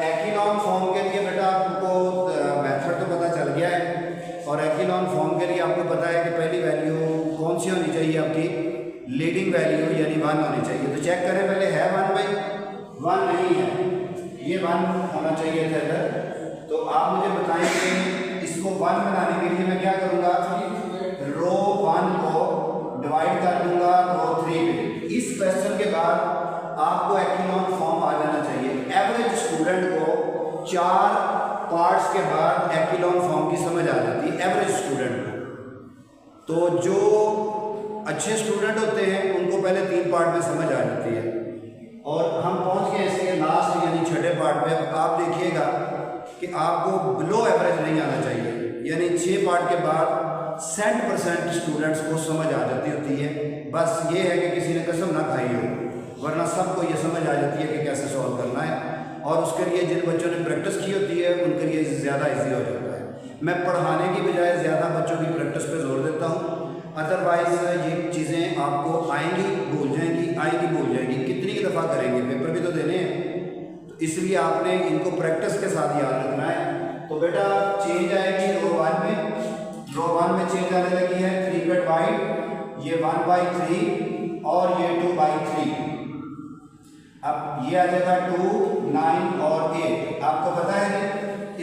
एक्विलॉन फॉर्म के लिए बेटा आपको मेथड तो पता चल गया है, और एक्विलॉन फॉर्म के लिए आपको पता है कि पहली वैल्यू कौन सी होनी चाहिए, आपकी लीडिंग वैल्यू यानी 1 होनी चाहिए। तो चेक करें पहले, है 1 भाई, 1 नहीं है, ये 1 होना चाहिए था इधर। तो आप मुझे बताएं कि इसको 1 बनाने के लिए मैं क्या करूँगा, रो 1 को डिवाइड कर दूंगा रो 3 पे। इस क्वेश्चन के बाद आपको एक्विलॉन फॉर्म आ जाना चाहिए। एवरेज स्टूडेंट को 4 पार्ट्स के बाद एक्विलॉन फॉर्म की समझ आ जाती है, एवरेज स्टूडेंट को। तो जो अच्छे स्टूडेंट होते हैं उनको पहले 3 पार्ट में समझ आ जाती है, और हम पहुंच गए इसके लास्ट यानी छठे पार्ट में। आप देखिएगा कि आपको बिलो एवरेज नहीं आना चाहिए, यानी 6 पार्ट के बाद 60% स्टूडेंट्स को समझ आ जाती होती है। बस ये है कि किसी ने कसम ना खाई हो, वरना सबको ये समझ आ जाती है कि कैसे सॉल्व करना है, और उसके लिए जिन बच्चों ने प्रैक्टिस की होती है उनके लिए ज़्यादा ईजी हो जाता है। मैं पढ़ाने की बजाय ज़्यादा बच्चों की प्रैक्टिस पे जोर देता हूँ। अदरवाइज़ ये चीज़ें आपको आएंगी भूल जाएंगी, आएंगी भूल जाएंगी, कितनी दफ़ा करेंगे, पेपर भी तो देने हैं। तो इसलिए आपने इनको प्रैक्टिस के साथ याद रखना है। तो बेटा चेंज आएगी रो 1 में, रो 1 में चेंज आने लगी है 3 पे डिवाइड, ये 1/3 और ये 2/3। अब ये आ जाएगा 2, 9 और 8। आपको पता है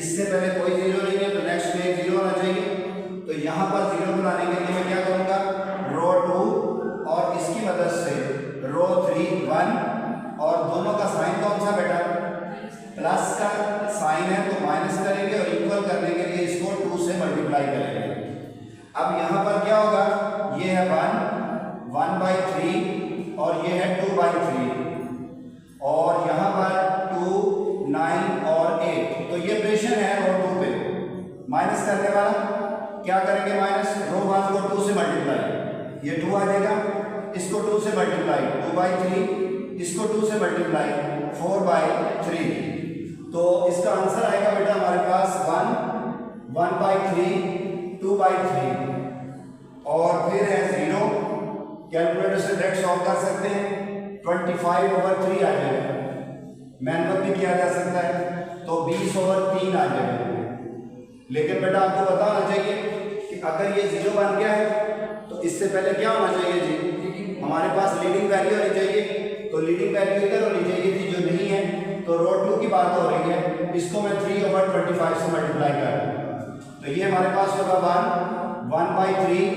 इससे पहले कोई जीरो नहीं है तो नेक्स्ट में 0 होना चाहिए। तो यहाँ पर 0 बनाने के लिए मैं क्या करूँगा, रो 2 और इसकी मदद से रो 3 1 और दोनों का साइन कौन सा बेटा, प्लस का साइन है तो माइनस करेंगे और इक्वल करने के लिए इसको 2 से मल्टीप्लाई करेंगे। अब यहाँ पर क्या होगा, ये है 1/3 और ये है 2/3 और यहाँ पर 2, 9 और 8। तो ये प्रेशन है रो 2 पे। माइनस करने वाला क्या करेंगे, माइनस रो 1 को 2 से मल्टीप्लाई, ये 2 आ जाएगा, इसको 2 से मल्टीप्लाई 2/3, इसको 2 से मल्टीप्लाई 4/3। तो इसका आंसर आएगा बेटा हमारे पास 1/3 2/3 और फिर है 0। कैलकुलेटर से डायरेक्ट सॉल्व कर सकते हैं, 25/3 आ जाएगा। मैनुअल भी किया जा सकता है तो 20/3 आ जाएगा। लेकिन बेटा आपको पता होना चाहिए कि अगर ये 0 बन गया है तो इससे पहले क्या होना चाहिए जी, हमारे पास लीडिंग वैल्यू होनी चाहिए। तो लीडिंग वैल्यू इधर होनी चाहिए थी, जो नहीं है। तो रो 2 की बात हो रही है, इसको मैं 3/25 से मल्टीप्लाई कर दूँ। तो ये हमारे पास होगा 1/3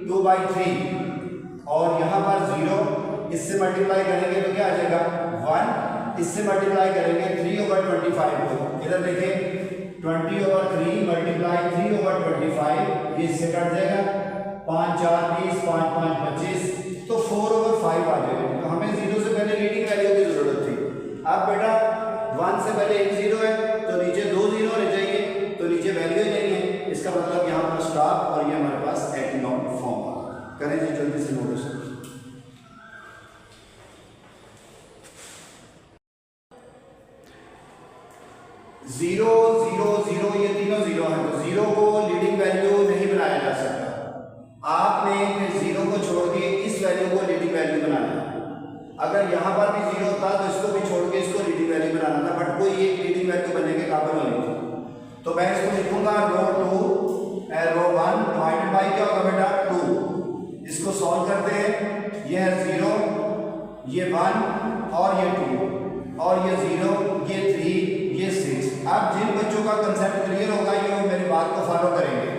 2/3 और यहाँ पर 0, इससे मल्टीप्लाई करेंगे तो क्या आ जाएगा 1, इससे मल्टीप्लाई करेंगे 3/25 को। इधर देखें 20/3 मल्टीप्लाई 3/25, ये इससे कट जाएगा, 5 4 20, 5 5 25, तो 4/5 आ जाएगा। तो हमें 0 से पहले लीडिंग वैल्यू की जरूरत थी। अब बेटा 1 से पहले एक 0 है तो नीचे 2 0 होने चाहिए, तो नीचे वैल्यू ही नहीं है, इसका मतलब यहाँ पर स्टॉप और ये हमारे पास एक्टिनॉम फॉर्म करें जी जल्दी से नोटिस। 0 0 0 ये तीनों 0 है, तो 0 को लीडिंग वैल्यू नहीं बनाया जा सकता। आपने फिर 0 को छोड़ के इस वैल्यू को लीडिंग वैल्यू बनाना है। अगर यहाँ पर भी 0 होता तो इसको भी छोड़ के इसको लीडिंग वैल्यू बनाना था, बट कोई एक लीडिंग वैल्यू बनने के काबिल नहीं थी। तो मैं इसको लिखूंगा रो 2 रो 1 डिवाइडेड बाय क्या होगा बेटा 2। इसको सॉल्व करते हैं, ये है 0, ये 1 और ये 2 और ये 0, ये 3, ये 6। अब जिन बच्चों का कंसेप्ट क्लियर होगा ये वो मेरी बात को फॉलो करेंगे।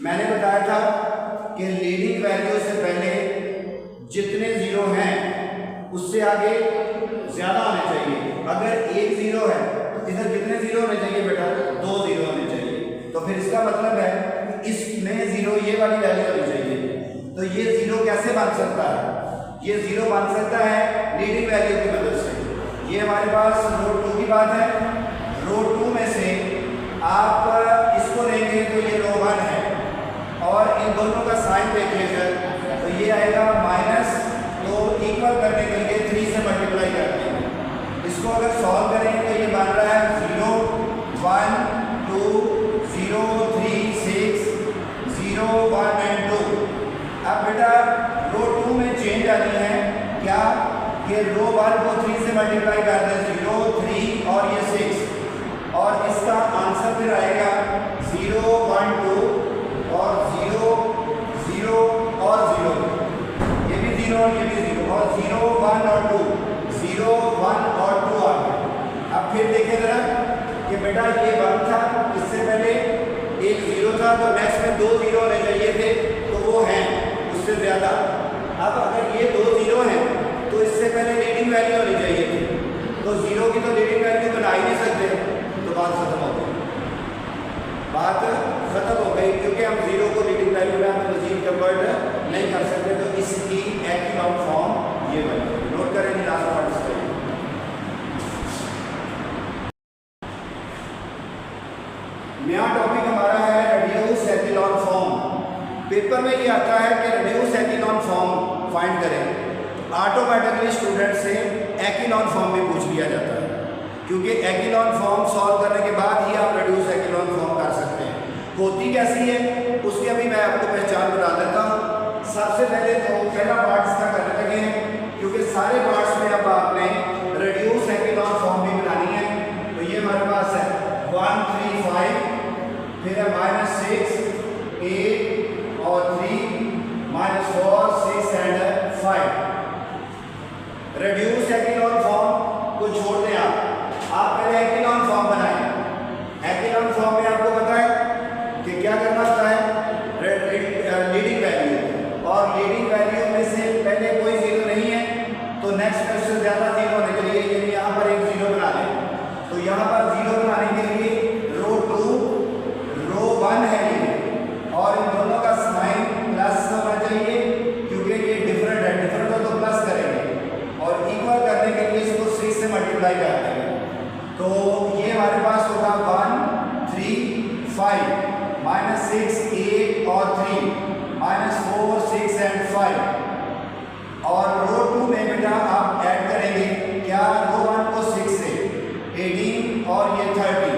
मैंने बताया था कि लीडिंग वैल्यू से पहले जितने 0 हैं उससे आगे ज्यादा होने चाहिए। अगर एक 0 है तो इधर कितने 0 होने चाहिए बेटा, 2 0 होने चाहिए। तो फिर इसका मतलब है इसमें 0 ये वाली वैल्यू होनी चाहिए। तो ये 0 कैसे बन सकता है, ये 0 बन सकता है लीडिंग वैल्यू की मदद से। ये हमारे पास रो 2 की बात है। रो 2 में से आप इसको लेंगे तो ये रो 1 है और इन दोनों का साइन देखिएगा तो ये आएगा माइनस, तो इक्वल करने के लिए 3 से मल्टीप्लाई करते हैं। इसको अगर सॉल्व करें तो ये बन रहा है 0 1 2 0 3 6 0 1 एंड 2। अब बेटा रो 2 में चेंज आनी है क्या, ये रो 1 को 3 से मल्टीप्लाई कर दें 0 3 और ये 6 और इसका आंसर फिर आएगा 0 1 2 और 0 0 और 0, ये भी 0 और ये भी 0 और 0 1 और 2 0 1 और 2 आ गए। अब फिर देखें जरा कि बेटा ये 1 था, इससे पहले एक 0 था तो नेक्स्ट में 2 0 होने चाहिए थे, तो वो हैं उससे ज्यादा। अब अगर ये 2 0 हैं तो इससे पहले लीडिंग वैल्यू होनी चाहिए थी, तो 0 की तो लीडिंग वैल्यू बना ही नहीं सकते, तो बात खत्म हो गई, बात खत्म हो गई, क्योंकि हम 0 को लीडिंग वैल्यू में हम मजीद कन्वर्ट नहीं कर सकते। तो इसकी एक्टिनॉम फॉर्म ये बनी। नोट करें जी लास्ट पार्ट से। नया टॉपिक हमारा है रिड्यूस एक्टिनॉम फॉर्म। पेपर में ये आता है कि रिड्यूस एक्टिनॉम फॉर्म फाइंड करें, ऑटोमेटिकली स्टूडेंट से एक्टिनॉम फॉर्म भी पूछ लिया जाता है, क्योंकि एक्टिनॉम फॉर्म सॉल्व करने के बाद ही आप रिड्यूस एक्टिनॉम फॉर्म कर सकते हैं। कैसी है उसकी अभी मैं आपको पहचान बता देता हूँ। सबसे पहले तो पहला पार्ट इसका करने लगे हैं, क्योंकि सारे पार्ट्स में अब आपने रिड्यूस एक्लोन फॉर्म भी बनानी है। तो ये हमारे पास है 1 3 5, फिर है -6 8 और 3 -4 6 एंड 5। रिड्यूस एक्लोन फॉर्म को छोड़ दें आप पहले एक्लोन फॉर्म बनाएं। एक्लोन फॉर्म में आपको पता है कि क्या करना होता है, लीडिंग वैल्यू, और लीडिंग वैल्यू में से पहले कोई जीरो नहीं है तो नेक्स्ट में से ज्यादा जीरो होने के लिए यानी यहाँ पर एक जीरो बना लें। तो यहाँ पर जीरो बनाने के लिए रो 2 रो 1 है ये, और इन दोनों का साइन प्लस होना चाहिए क्योंकि ये डिफरेंट है, डिफरेंट हो तो प्लस करेंगे, और इक्वल करने के लिए इसको 6 से मल्टीप्लाई कर देंगे। तो ये हमारे पास होगा 1 3 5 -6 8 और 3 -4 6 एंड 5। और रो 2 में बेटा आप ऐड करेंगे क्या, रो 1 को 6 से 18 और ये 30।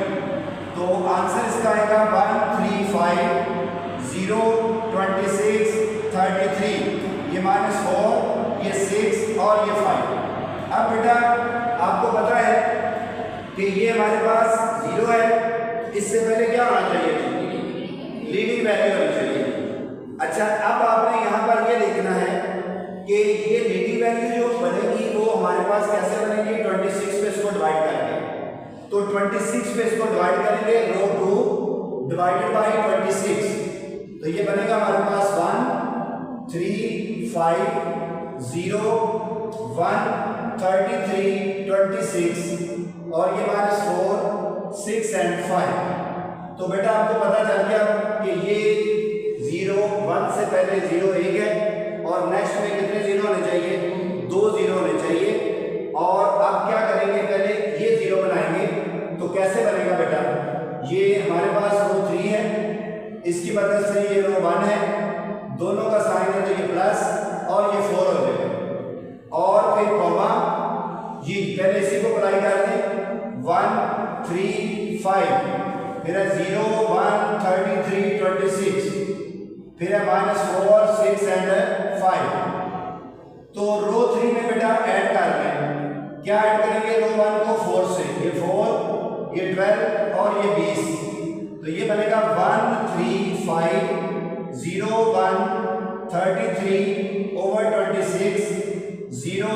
तो आंसर इसका आएगा 1 3 5 0 26 33, ये -4 ये 6 और ये 5। अब बेटा आपको पता है कि ये हमारे पास 0 है, इससे पहले क्या होना चाहिए, लीडिंग वैल्यू होनी चाहिए। अच्छा, अब आपने यहाँ पर ये देखना है कि ये लीडिंग वैल्यू जो बनेगी वो हमारे पास कैसे बनेगी, 26 पे इसको डिवाइड करेंगे। तो 26 पे इसको डिवाइड करेंगे, रो 2 डिवाइडेड बाय 26, तो ये बनेगा हमारे पास 1 3 5 0 1 33 26 और ये -4 6 एंड 5। तो बेटा आपको पता चल गया कि ये 0 1 से पहले 0 1 है, और नेक्स्ट में कितने जीरो होने चाहिए, 2 जीरो होने चाहिए। और अब क्या करेंगे, पहले ये 0 बनाएंगे। तो कैसे बनेगा बेटा, ये हमारे पास रो 3 है, इसकी मदद से ये रो 1 है, दोनों का साइन है तो ये प्लस और ये 4 हो जाएगा, और फिर कॉमा, ये पहले इसी को अप्लाई कर दें 1 3 5, फिर है 0 1 33 26, फिर है -4 6 एंड 5। तो रो 3 में बेटा ऐड कर रहे हैं, क्या ऐड करेंगे, रो 1 को 4 से, ये 4 ये 12 और ये 20, तो ये बनेगा 1 3 5 0 1 33 ओवर 26 0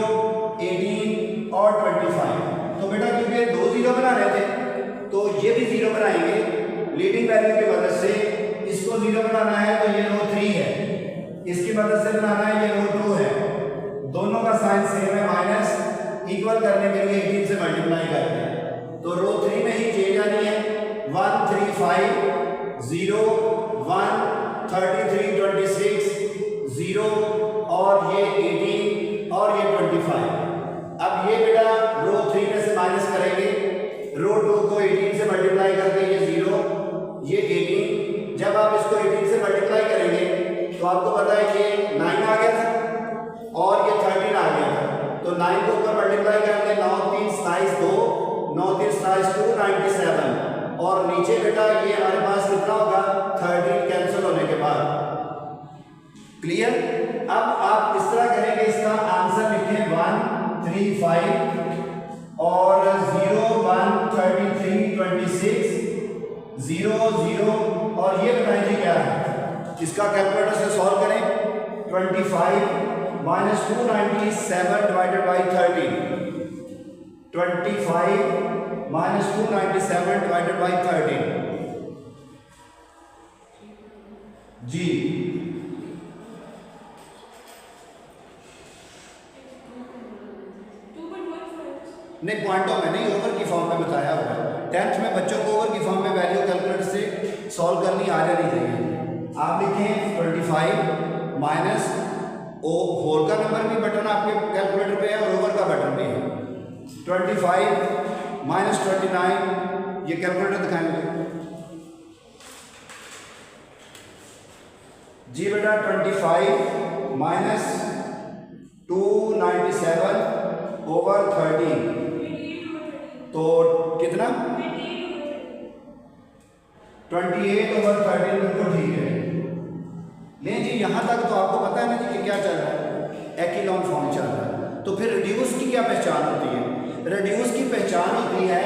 18 और 25। तो बेटा क्योंकि 2 जीरो बना रहे थे तो ये भी 0 बनाएंगे लीडिंग वैल्यू की मदद से। इसको 0 बनाना है तो ये रो 3 है, इसकी मदद से बनाना है ये रो 2 है, दोनों का साइन सेम है, माइनस, इक्वल करने के लिए 18 से मल्टीप्लाई करते हैं। तो रो 3 में ही चेंज आनी है, 1 3 5 0 1 33 26 0 और ये 18 और ये 25। अब ये बेटा रो 3 में से माइनस करेंगे, रो 2 को 18 से मल्टीप्लाई करके ये 0 ये 18, जब आप इसको 18 से मल्टीप्लाई करेंगे तो आपको पता है कि 9 आ गया था और ये 13 आ गया था। तो 9 को ऊपर मल्टीप्लाई करके 9 3 27 2 9 3 27 2 97, और नीचे बेटा ये हमारे पास कितना होगा 13 कैंसिल होने के बाद। क्लियर। अब आप इस तरह करेंगे, इसका आंसर लिखें 1 3 5 और 0 1 33 26 0 0 और ये बताएं जी क्या है, इसका कैलकुलेटर से सॉल्व करें। 25 - 297 डिवाइडेड बाई 13, 25 - 297 डिवाइडेड बाई 13 जी। नहीं, पॉइंटों में नहीं, ओवर की फॉर्म में बताया हुआ है। 10th में बच्चों को ओवर की फॉर्म में वैल्यू कैलकुलेटर से सॉल्व करनी आ जानी चाहिए। आप लिखें 25 माइनस ओ, होल का नंबर भी बटन आपके कैलकुलेटर पे है और ओवर का बटन भी है। 25 माइनस 29, ये कैलकुलेटर दिखाएंगे जी बेटा। 25 माइनस 297 ओवर 13, तो कितना 28/13 बिल्कुल ठीक है। नहीं जी, यहाँ तक तो आपको पता है ना जी कि क्या चल रहा है, एक्लोन फॉर्म चल रहा है। तो फिर रिड्यूस की क्या पहचान होती है? रिड्यूस की पहचान होती है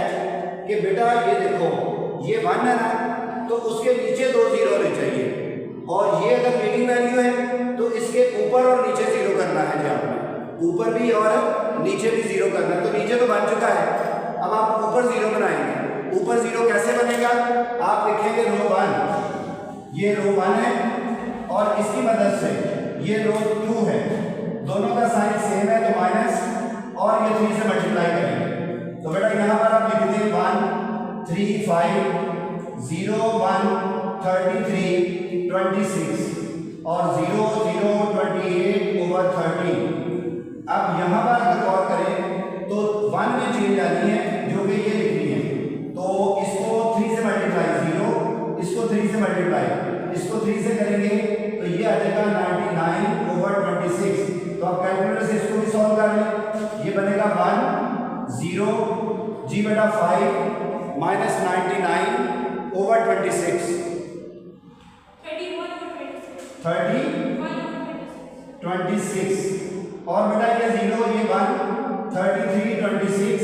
कि बेटा ये देखो, ये 1 है ना, तो उसके नीचे 2 जीरो होने चाहिए, और ये अगर लीडिंग वैल्यू है तो इसके ऊपर और नीचे जीरो करना है जी आपने, ऊपर भी और नीचे भी जीरो करना है। तो नीचे तो बन चुका है, अब आप ऊपर जीरो बनाएंगे। ऊपर जीरो कैसे बनेगा? आप लिखेंगे रो 1, ये रो 1 है, और इसकी मदद से ये रो 2 है, दोनों का साइन सेम है तो माइनस, और ये 3 से मल्टीप्लाई करेंगे। तो बेटा यहाँ पर आप लिख दें 1 3 5 0 1 33 26 और 0 0 28/13। अब यहाँ पर अगर गौर करें तो 1 में चेंज आनी है, जो कि ये लिखनी है। तो इसको 3 से मल्टीप्लाई 0, इसको 3 से मल्टीप्लाई, इसको 3 से करेंगे तो ये आ जाएगा 99/26। तो आप कैलकुलेटर से इसको भी सॉल्व कर लें। ये बनेगा 1 0 जी बेटा 5 माइनस 99/26 30/26 और बेटा ये 0 ये 1 33/26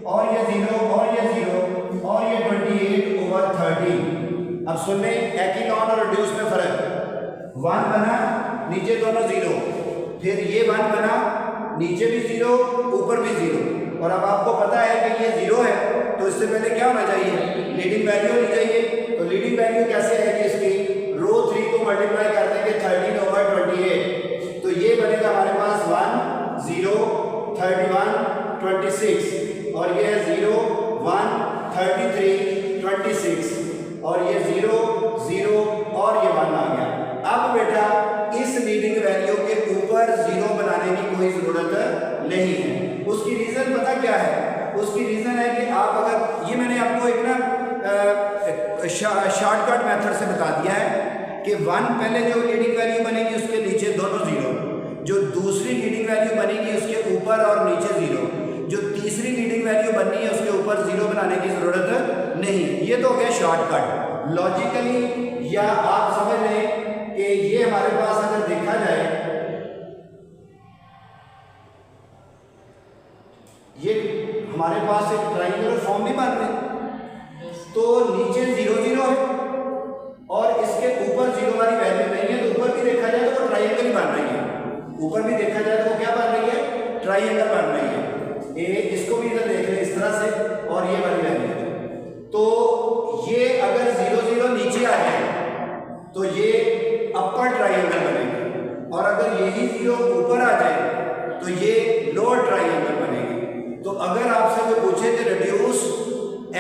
और ये 0 और ये 0 और ये 28/13। अब सुन लें, एक्लोन और रिड्यूस में फर्क। 1 बना, नीचे दोनों 0, फिर ये 1 बना, नीचे भी 0 ऊपर भी 0, और अब आपको पता है कि ये 0 है, तो इससे पहले क्या होना चाहिए? लीडिंग वैल्यू होनी चाहिए। तो लीडिंग वैल्यू कैसे आएगी इसकी? रो 3 को मल्टीप्लाई कर देंगे 13/28, तो ये बनेगा हमारे पास 1 0 31 26 और ये है 0 1 33 26 और ये 0 0 और ये 1 आ गया। अब बेटा इस लीडिंग वैल्यू के ऊपर 0 बनाने की कोई जरूरत नहीं है। उसकी रीजन पता क्या है? उसकी रीजन है कि आप अगर, ये मैंने आपको एक ना शॉर्टकट मेथड से बता दिया है कि 1 पहले जो लीडिंग वैल्यू बनेगी उसके नीचे दोनों 0, जो दूसरी लीडिंग वैल्यू बनेगी उसके ऊपर और नीचे 0, जो तीसरी लीडिंग वैल्यू बननी है उसके ऊपर 0 बनाने की जरूरत नहीं। ये तो हो गया शॉर्टकट लॉजिकली, या आप समझ लें कि ये हमारे पास अगर देखा जाए, ये हमारे पास एक ट्रायंगुलर फॉर्म भी बन रही, तो नीचे 0 0 है और इसके ऊपर 0 वाली वैल्यू नहीं है, तो ऊपर भी देखा जाए तो वो ट्रायंगल ही बन रही है। ऊपर भी देखा जाए तो वो क्या बन रही है? ट्रायंगल बन रही है। इसको भी इधर देख लें इस तरह से, और ये वाली वैल्यू, तो ये अगर 0 0 नीचे आ जाए तो ये अपर ट्रायंगल बनेगा, और अगर यही 0 ऊपर आ जाए तो ये लोअर ट्रायंगल बनेगी। तो अगर आपसे कोई पूछे कि रिड्यूस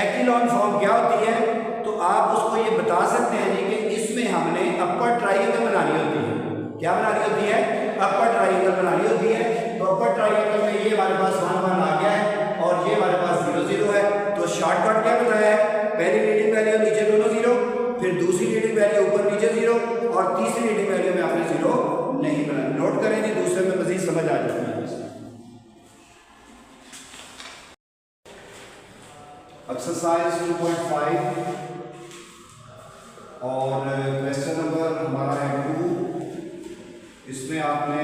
एक्लोन फॉर्म क्या होती है, तो आप उसको ये बता सकते हैं जी कि इसमें हमने अपर ट्रायंगल बनानी होती है। क्या बनानी होती है? अपर ट्रायंगल बनानी होती है। तो अपर ट्रायंगल में ये हमारे पास 1 1 आ गया है और ये हमारे पास 0 0 है। तो शॉर्टकट क्या बताया है? पहली लीडिंग वैल्यू नीचे दोनों 0, फिर दूसरी लीडिंग वैल्यू ऊपर नीचे 0 और तीसरी लीडिंग वैल्यू में आपने 0 नहीं बनाया। नोट करें जी, दूसरे में मजीद समझ आ जाती है। एक्सरसाइज 2.5 और क्वेश्चन नंबर हमारा है 2। इसमें आपने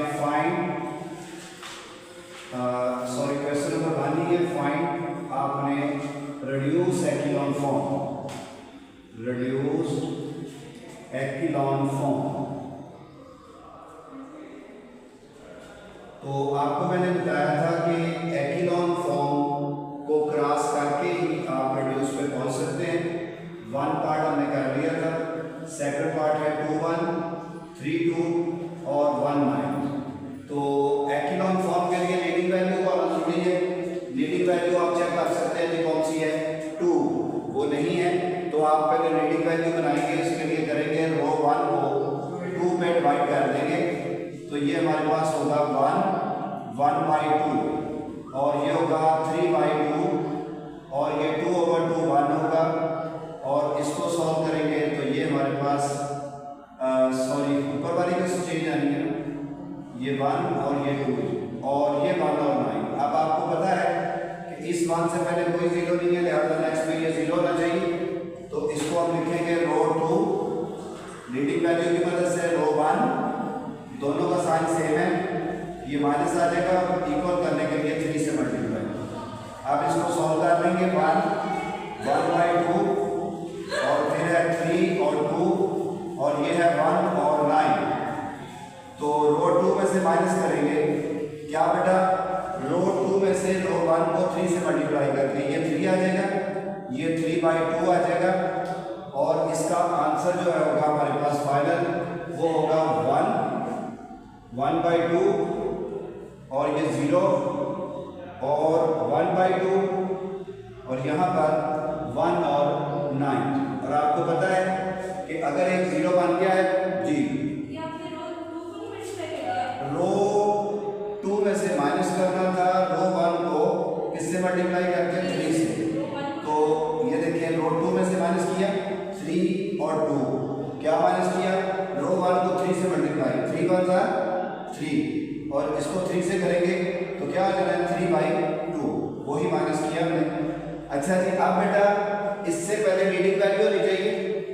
क्वेश्चन नंबर 1 ही है, फाइंड आपने reduce echelon form, reduce echelon form. तो आपको मैंने बताया था कि एक्लोन फॉर्म को क्रॉस करके ही आप रिड्यूस पे पहुंच सकते हैं। 1 पार्ट हमने कर लिया था, सेकंड पार्ट है 2 1 3 2 और 1 9। तो एक्लोन फॉर्म के लिए लीडिंग वैल्यू को आना जरूरी है। लीडिंग वैल्यू आप चेक कर सकते हैं कि कौन सी है? 2, वो नहीं है तो आप पहले लीडिंग वैल्यू बनाएंगे। इसके लिए करेंगे रो 1 को 2 पे डिवाइड कर देंगे, तो ये हमारे पास होगा 1/2 और ये होगा 3/2 और ये 2/2 1 होगा, और इसको सॉल्व करेंगे तो ये हमारे पास ऊपर वाली में से चेंज आनी है, ये 1 और ये 2 और ये 1 और 9। अब आपको पता है कि इस 1 से पहले कोई 0 नहीं है, लिहाजा नेक्स्ट में ये 0 होना चाहिए। तो इसको हम लिखेंगे रो ये माइनस आ जाएगा, इक्वल करने के लिए 3 से मल्टीप्लाई। आप इसको सॉल्व कर लेंगे, 1/2 और फिर है 3 और 2 और ये है 1 और 9। तो रो 2 में से माइनस करेंगे क्या बेटा, रो 2 में से रो 1 को 3 से मल्टीप्लाई करके ये 3 आ जाएगा, ये 3/2 आ जाएगा और इसका आंसर जो है होगा हमारे पास फाइनल वो होगा 1/2 और ये 0 और 1/2 और यहाँ पर 1 और 9। और आपको पता है कि अगर एक 0 बन गया है जी, रो 2 में से माइनस करना था, रो 1 को किससे मल्टीप्लाई करके 3 से। तो ये देखिए रो 2 में से माइनस किया 3 और 2, क्या माइनस किया, रो 1 को 3 से मल्टीप्लाई, 3 1 जा 3 और इसको 3 से करेंगे तो क्या हो जाना है 3/2, वही माइनस किया हमने। अच्छा जी, अब बेटा इससे पहले लीडिंग वैल्यू होनी चाहिए,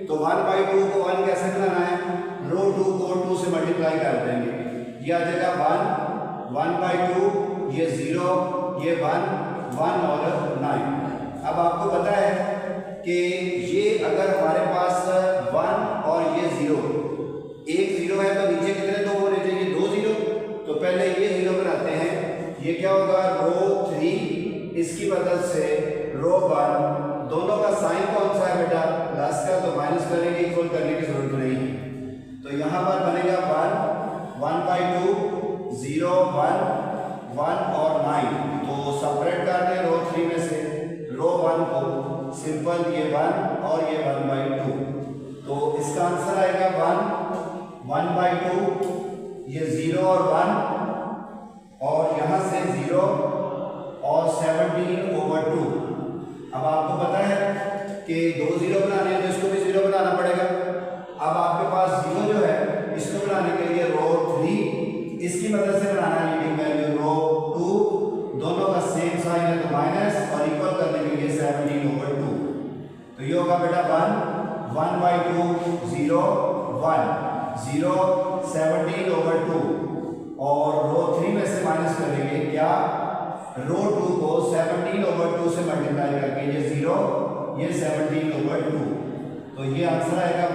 तो 1/2 को 1 कैसे बनाना है, रो 2 को 2 से मल्टीप्लाई कर देंगे, ये आ जाएगा 1/2, ये 0, ये 1 और 9। अब आपको पता है कि ये अगर हमारे पास 1 और ये 0, एक 0 है तो नीचे कितने 2 होने चाहिए, 2 0। तो पहले ये 0 बनाते हैं, ये क्या होगा रो 3, इसकी मदद से रो 1, दोनों का साइन कौन सा है बेटा, प्लस का, तो माइनस करेंगे, इक्वल करने की जरूरत नहीं है। तो यहाँ पर बनेगा 1/2, 0 1 और 9। तो सेपरेट कर दें रो 3 में से रो 1 को, सिंपल ये 1 और ये 1/2। तो इसका आंसर आएगा 1/2, ये 0 और 1 और यहाँ से 0 और 17/2। अब आपको पता है कि 2 0 बनाने हैं तो इसको भी 0 बनाना पड़ेगा। अब आपके पास 0 जो है इसको बनाने के लिए रो 3 इसकी मदद से बनाना है लीडिंग वैल्यू, रो 2 दोनों का सेम साइन है तो माइनस और इक्वल करने के लिए 17/2। तो ये होगा बेटा 1/2 0 1 0 17/2 और रो 3 में से माइनस करेंगे क्या, रो 2 को 17/2 से मल्टीप्लाई करके ये 0 ये 17/2। तो ये आंसर आएगा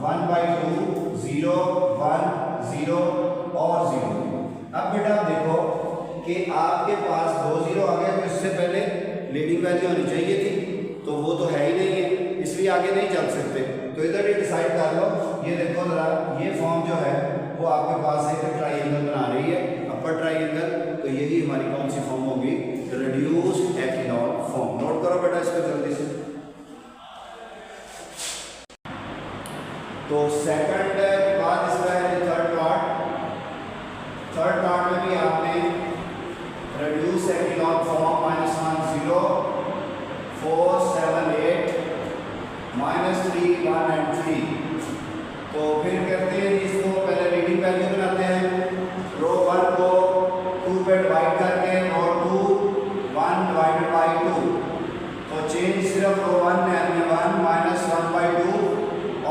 1/2 0 1 0 और 0। अब बेटा आप देखो कि आपके पास 2 0 आ गए, तो इससे पहले लीडिंग वैल्यू होनी चाहिए थी, तो वो तो है ही नहीं है, इसलिए आगे नहीं चल सकते। तो इधर ही डिसाइड कर लो। ये देखो जरा, ये फॉर्म जो है वो आपके पास एक ट्राइंगल बना रही है, अपर ट्राइंगल। तो यही हमारी कौन सी फॉर्म होगी, रिड्यूस्ड एक्लिनॉन फॉर्म। नोट करो बेटा इसको जल्दी से। तो सेकंड के बाद इसका है थर्ड पार्ट। थर्ड पार्ट में भी आपने रिड्यूस एक्लिनॉन फॉर्म -1 0 4 7 8 -3 1 and 3। तो फिर करते हैं इसको, पहले रीडिंग वैल्यू बनाते हैं। रो 1 को 2 पे डिवाइड करके रो 2 1/2। तो चेंज सिर्फ रो 1 में हमने 1 -1/2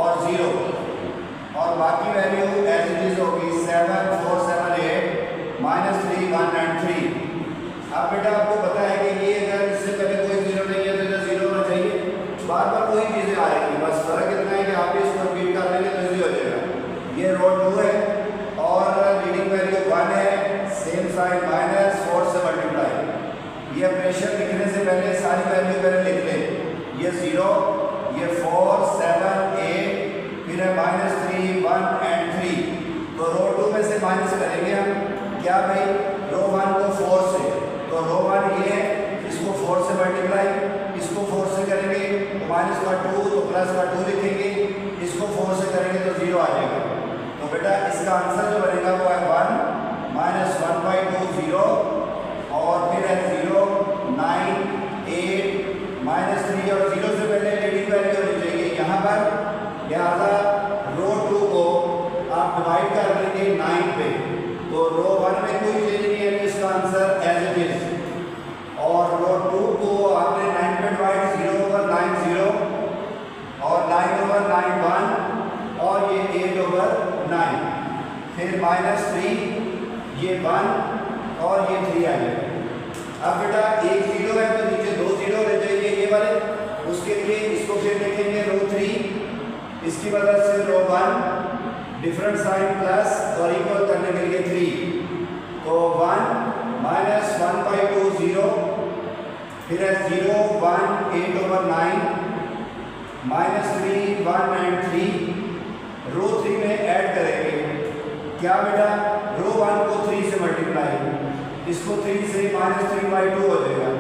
और 0 और बाकी वैल्यू एज इट इज होगी 7 4 7 8 -3 1 and 3। अब बेटा आपको पता है कि ये अगर इससे पहले कोई 0 नहीं है तो इधर 0 होना चाहिए, बार बार वही चीजें आ रही हैं, बस फर्क इतना है कि आप इसको रिपीट कर लेंगे तो इजी हो जाएगा। ये रो 2 है और लीडिंग वैल्यू 1 है, सेम साइन -4 से मल्टीप्लाई। ये प्रेशर लिखने से पहले सारी वैल्यू पहले लिख लें, ये 0 ये 4 7 8 फिर है -3 1 and 3। तो रो 2 में से माइनस करेंगे हम क्या भाई, रो 1 को 4 से, तो रो 1 ये है, इसको 4 से मल्टीप्लाई, इसको 4 से करेंगे तो माइनस का 2 तो प्लस का 2 लिखेंगे, इसको 4 से करेंगे तो 0 आ जाएगा। तो बेटा इसका आंसर जो बनेगा वो है 1 -1/2 0 और फिर है 0 9 8 -3 और 0 से पहले लीडिंग वैल्यू होनी चाहिए यहाँ पर। लिहाजा रो 2 को आप डिवाइड कर देंगे 9 पे, तो रो 1 में कोई चेंज नहीं है, इसका आंसर एज इट इज। और रो 2 को आपने 9 पे डिवाइड 0/9 0 और 9/9 1 और ये 8/9 फिर -3 ये 1 और ये 3 आ जाएगा। अब बेटा एक 0 है तो नीचे 2 0 रह जाएंगे ये वाले, उसके लिए इसको फिर लिखेंगे रो 3, इसकी मदद से रो 1 डिफरेंट साइन प्लस और इक्वल करने के लिए 3, तो 1 माइनस 1/2 0, फिर है 0 1 8/9 माइनस 3 1 एंड 3, रो 3 में ऐड करेंगे क्या बेटा, रो 1 को 3 से मल्टीप्लाई, इसको 3 से माइनस 3/2 हो जाएगा,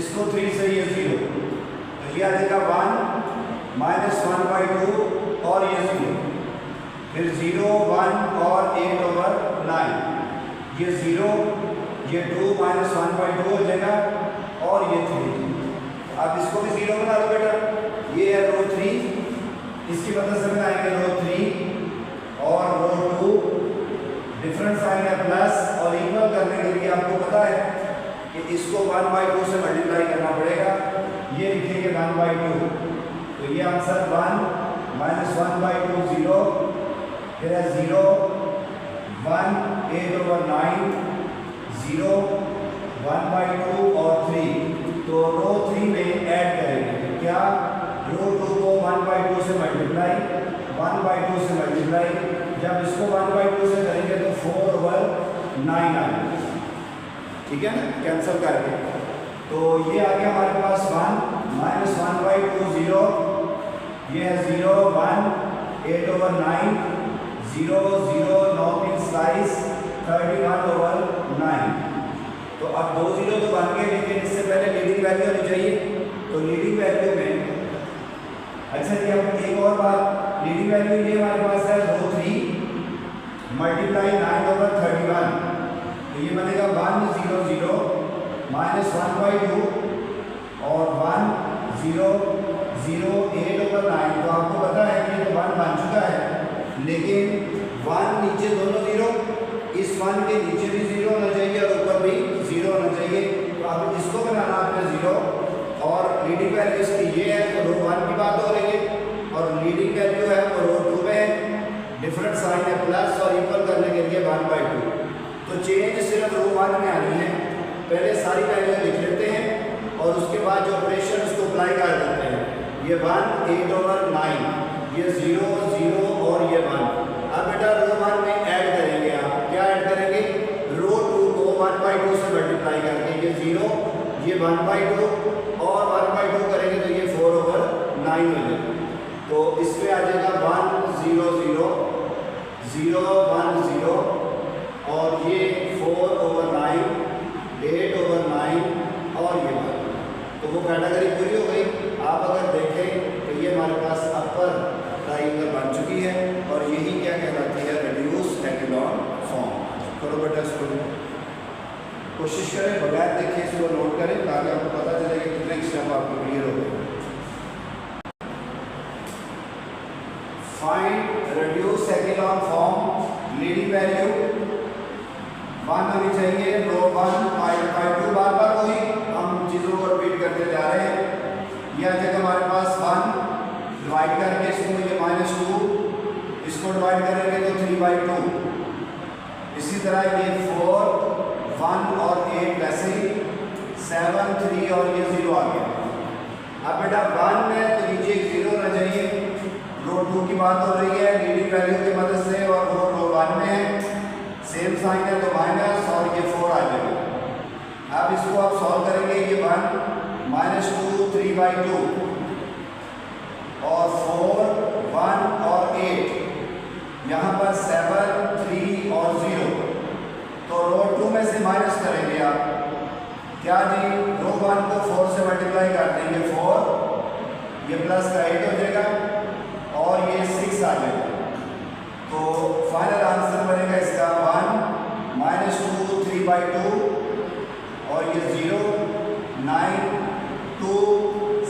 इसको 3 से ये 0, तो ये आ जाएगा 1 माइनस 1/2 और ये 0, फिर 0 1 और 8/9, ये 0 ये 2 माइनस 1/2 हो जाएगा और ये 3। अब इसको भी 0 बना लो बेटा, ये है रो 3, इसकी मदद से बनाएंगे रो 3 और रो 2 डिफरेंट साइन है प्लस और इक्वल करने के लिए आपको पता है कि इसको 1/2 से मल्टीप्लाई करना पड़ेगा, ये लिखेंगे 1/2, तो ये आंसर 1 माइनस 1/2 0, फिर है 0 1 8/9 0 1/2 और 3, तो रो 3 में ऐड करेंगे क्या, रो 2 को 1/2 से मल्टीप्लाई, 1/2 से मल्टीप्लाई, जब इसको 1/2 से करेंगे तो 4/9 आ जाएगा, ठीक है ना, कैंसिल करके, तो ये आ गया हमारे पास 1 माइनस 1/2 0, ये है 0 1 8/9 0 0 9 3 27 31/9, तो अब 2 0 तो बन गए, लेकिन इससे पहले लीडिंग वैल्यू होनी चाहिए, तो लीडिंग वैल्यू में अच्छा जी अब एक और बात, लीडिंग वैल्यू ये हमारे पास है रो 3 मल्टीप्लाई 9/31, तो ये बनेगा 1 0 0 माइनस 1/2 और 1 0 0 8/9, तो आपको पता है कि तो 1 बन चुका है, लेकिन 1 नीचे दोनों 0, इस 1 के नीचे भी 0 होना चाहिए और ऊपर भी 0 होना चाहिए, तो अब इसको बनाना आपने 0 और लीडिंग वैल्यू इसकी ये है, तो रो 1 की बात हो रही है और लीडिंग वैल्यू है वो रो 2 में डिफरेंट साइन है प्लस और इक्वल करने के लिए 1/2, तो चेंज सिर्फ रो 1 में आनी है, पहले सारी वैल्यू लिख लेते हैं और उसके बाद जो ऑपरेशन उसको अप्लाई कर देते हैं, ये 1 8/9, ये 0 0 और ये 1, अब बेटा रो 1 में ऐड करेंगे, आप क्या ऐड करेंगे, रो 2 को 1/2 से मल्टीप्लाई करके ये 0 ये 1/2 और 1/2 करेंगे तो ये 4/9 हो जाएगा, तो इसमें आ जाएगा 1 0 0 0 1 0 और ये 4/9 8/9 और ये 1, तो वो कैटेगरी पूरी हो गई। आप अगर देखें तो ये हमारे पास अपर ट्रायंगल बन चुकी है और यही क्या कहलाती है, रिड्यूस एक्लोन फॉर्म। करो बेटा इसको कोशिश करें, बगैर देखे इसको नोट करें ताकि आपको पता चले कि कितने स्टेप आपको क्लियर हो गए। Find reduce echelon form, leading value 1 होनी चाहिए, रो 1 5/2, बार बार वही हम चीज़ों को रिपीट करते जा रहे हैं, यह जगह हमारे पास 1 डिवाइड करके इसको ये -2, इसको डिवाइड करेंगे तो 3/2, इसी तरह ये 4 1 और 8 वैसे ही 7 3 और ये 0 आ गया। अब बेटा 1 में तो नीचे एक 0 होना चाहिए, रो 2 की बात हो रही है लीडिंग वैल्यू की मदद से और वो रो 1 में है, सेम साइन है तो माइनस और ये 4 आ जाएगा। अब इसको आप सॉल्व करेंगे, ये 1 -2 3/2 और 4 1 और 8, यहाँ पर 7 3 और 0, तो रो 2 में से माइनस करेंगे आप क्या जी, रो 1 को 4 से मल्टीप्लाई कर देंगे 4, ये प्लस का 8 हो जाएगा और ये 6 आ जाएगा, तो फाइनल आंसर बनेगा इसका 1 -2 3/2 और ये 0 9 2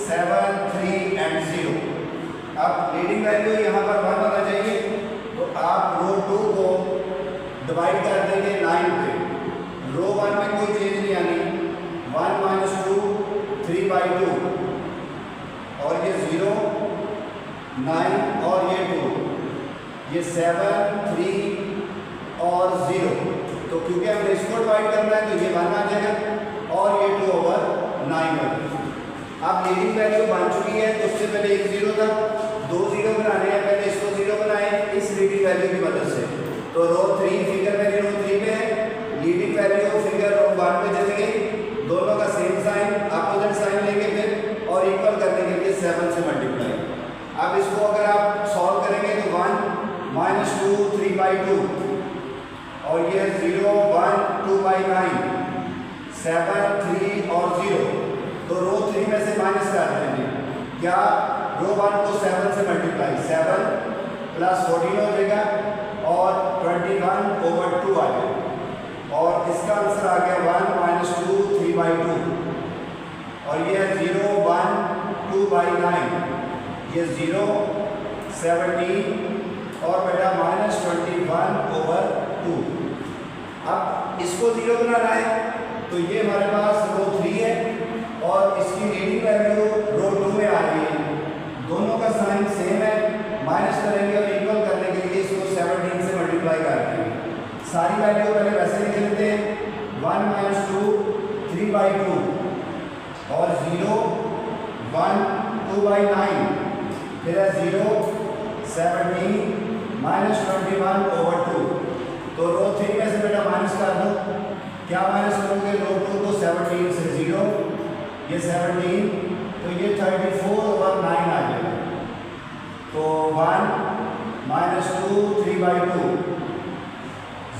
7 3 एंड 0। अब लीडिंग वैल्यू यहाँ पर 1 होना चाहिए, तो आप रो 2 को डिवाइड कर देंगे 9 पे, रो 1 में कोई चेंज नहीं आनी, 1 -2 3/2 और ये 0 9 और ये 2, ये 7 3 और 0, तो क्योंकि हमने इसको डिवाइड करना है तो ये 1 आ जाएगा और ये 2/9 है। अब लीडिंग वैल्यू बन चुकी है तो उससे पहले एक 0 था, 2 0 बनाने हैं, पहले इसको 0 बनाए इस लीडिंग वैल्यू की मदद से। तो रो 3 फिगर मेरी रो 3 पे है, लीडिंग वैल्यू फिगर रो 1 पे चली गई, दोनों का सेम साइन अपोजिट साइन लेंगे फिर और इक्वल करने के लिए 7 से मल्टीप्लाई। अब इसको अगर आप सॉल्व करेंगे तो 1 -2 3/2 और ये 0 1 2/9 7 3 और 0, तो रो 3 में से माइनस कर देंगे, क्या रो 1 को 7 से मल्टीप्लाई 7 + 14 हो जाएगा और 21/2 आ जाएगा और इसका आंसर आ गया 1 -2 3/2 और ये 0 1 2/9 ये 0 17 और बेटा -21/2। अब इसको 0 बनाना है तो ये हमारे पास रो 3 है और इसकी लीडिंग वैल्यू रो 2 में आ रही है, दोनों का साइन सेम है, माइनस करेंगे और इक्वल करने के लिए इसको 17 से मल्टीप्लाई करते हैं। सारी वैल्यू पहले वैसे लिख लेते हैं 1 -2 3/2 और 0 1 2/9 फिर है 0 17 -21/2। तो रो 3 में से बेटा माइनस कर दो, क्या माइनस करोगे रो 2 को 17 से 0 ये 17 तो ये 34/9 आ जाएगा। तो 1 -2 3/2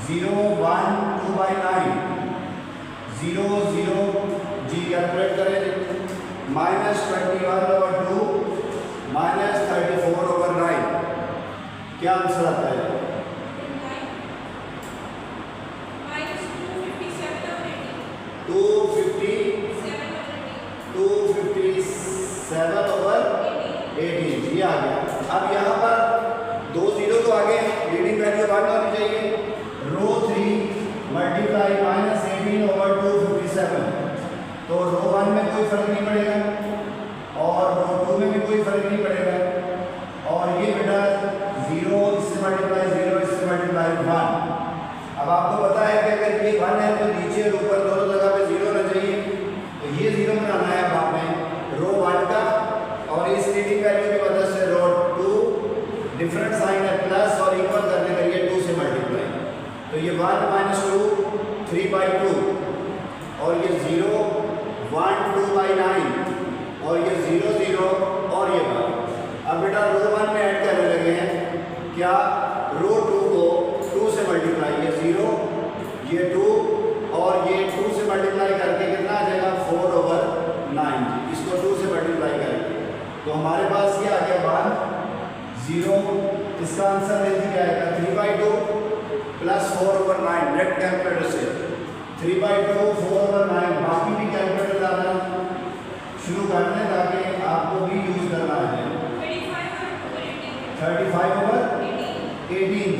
0 1 2/9 0 0 जी कैलकुलेट करें -21/2 -34/9 क्या आंसर आता है? -257/18 जी आ गया। अब यहाँ पर 2 0 तो आ गए, लीडिंग वैल्यू 1 होनी चाहिए, रो 3 मल्टीप्लाई -18/2 57, तो रो 1 में कोई फर्क नहीं पड़ेगा और रो 2 में भी कोई फर्क नहीं पड़ेगा और ये बेटा 0 इससे मल्टीप्लाई 0 इससे मल्टीप्लाई 1। अब आपको पता है कि अगर ये 1 है तो नीचे और ऊपर दोनों जगह पे 0 होना चाहिए, तो ये 0 बनाना है अब आपने रो 1 का और इस लीडिंग वैल्यू की मदद से रो 2 डिफरेंट साइन है प्लस और इक्वल करने के लिए 2 से मल्टीप्लाई, तो ये 1 -2 3/2 और ये 0 1 2/9 और ये 0 0 और ये 1। अब बेटा रो 1 में ऐड करने लगे हैं, क्या रो 2 को 2 से मल्टीप्लाई, ये 0 ये 2 और ये 2 से मल्टीप्लाई करके कितना आ जाएगा 4/9, इसको 2 से मल्टीप्लाई करेंगे तो हमारे पास ये आ गया 1 0, इसका आंसर देखिए क्या आएगा 3/2 + 4/9 डायरेक्ट कैलकुलेटर से 3/2 4/9, बाकी भी कैलकुलेटर डालना शुरू कर दें ताकि आपको भी यूज करना है। 35/18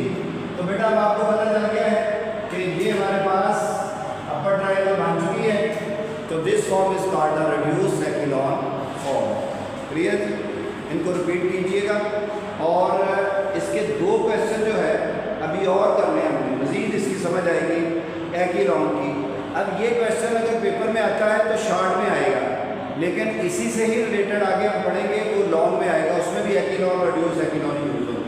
तो बेटा अब आपको पता चल गया है कि ये हमारे पास अपर ट्रायंगल बन चुकी है, तो this form is called the reduced echelon form. Clear? इनको रिपीट कीजिएगा और इसके 2 क्वेश्चन जो है अभी और करने हैं, हमने मजीद इसकी समझ आएगी एक्लोन की। अब ये क्वेश्चन अगर पेपर में आता है तो शॉर्ट में आएगा, लेकिन इसी से ही रिलेटेड आगे हम पढ़ेंगे वो लॉन्ग में आएगा, उसमें भी एक्लोन और रिड्यूस्ड एक्लोन यूज होगा।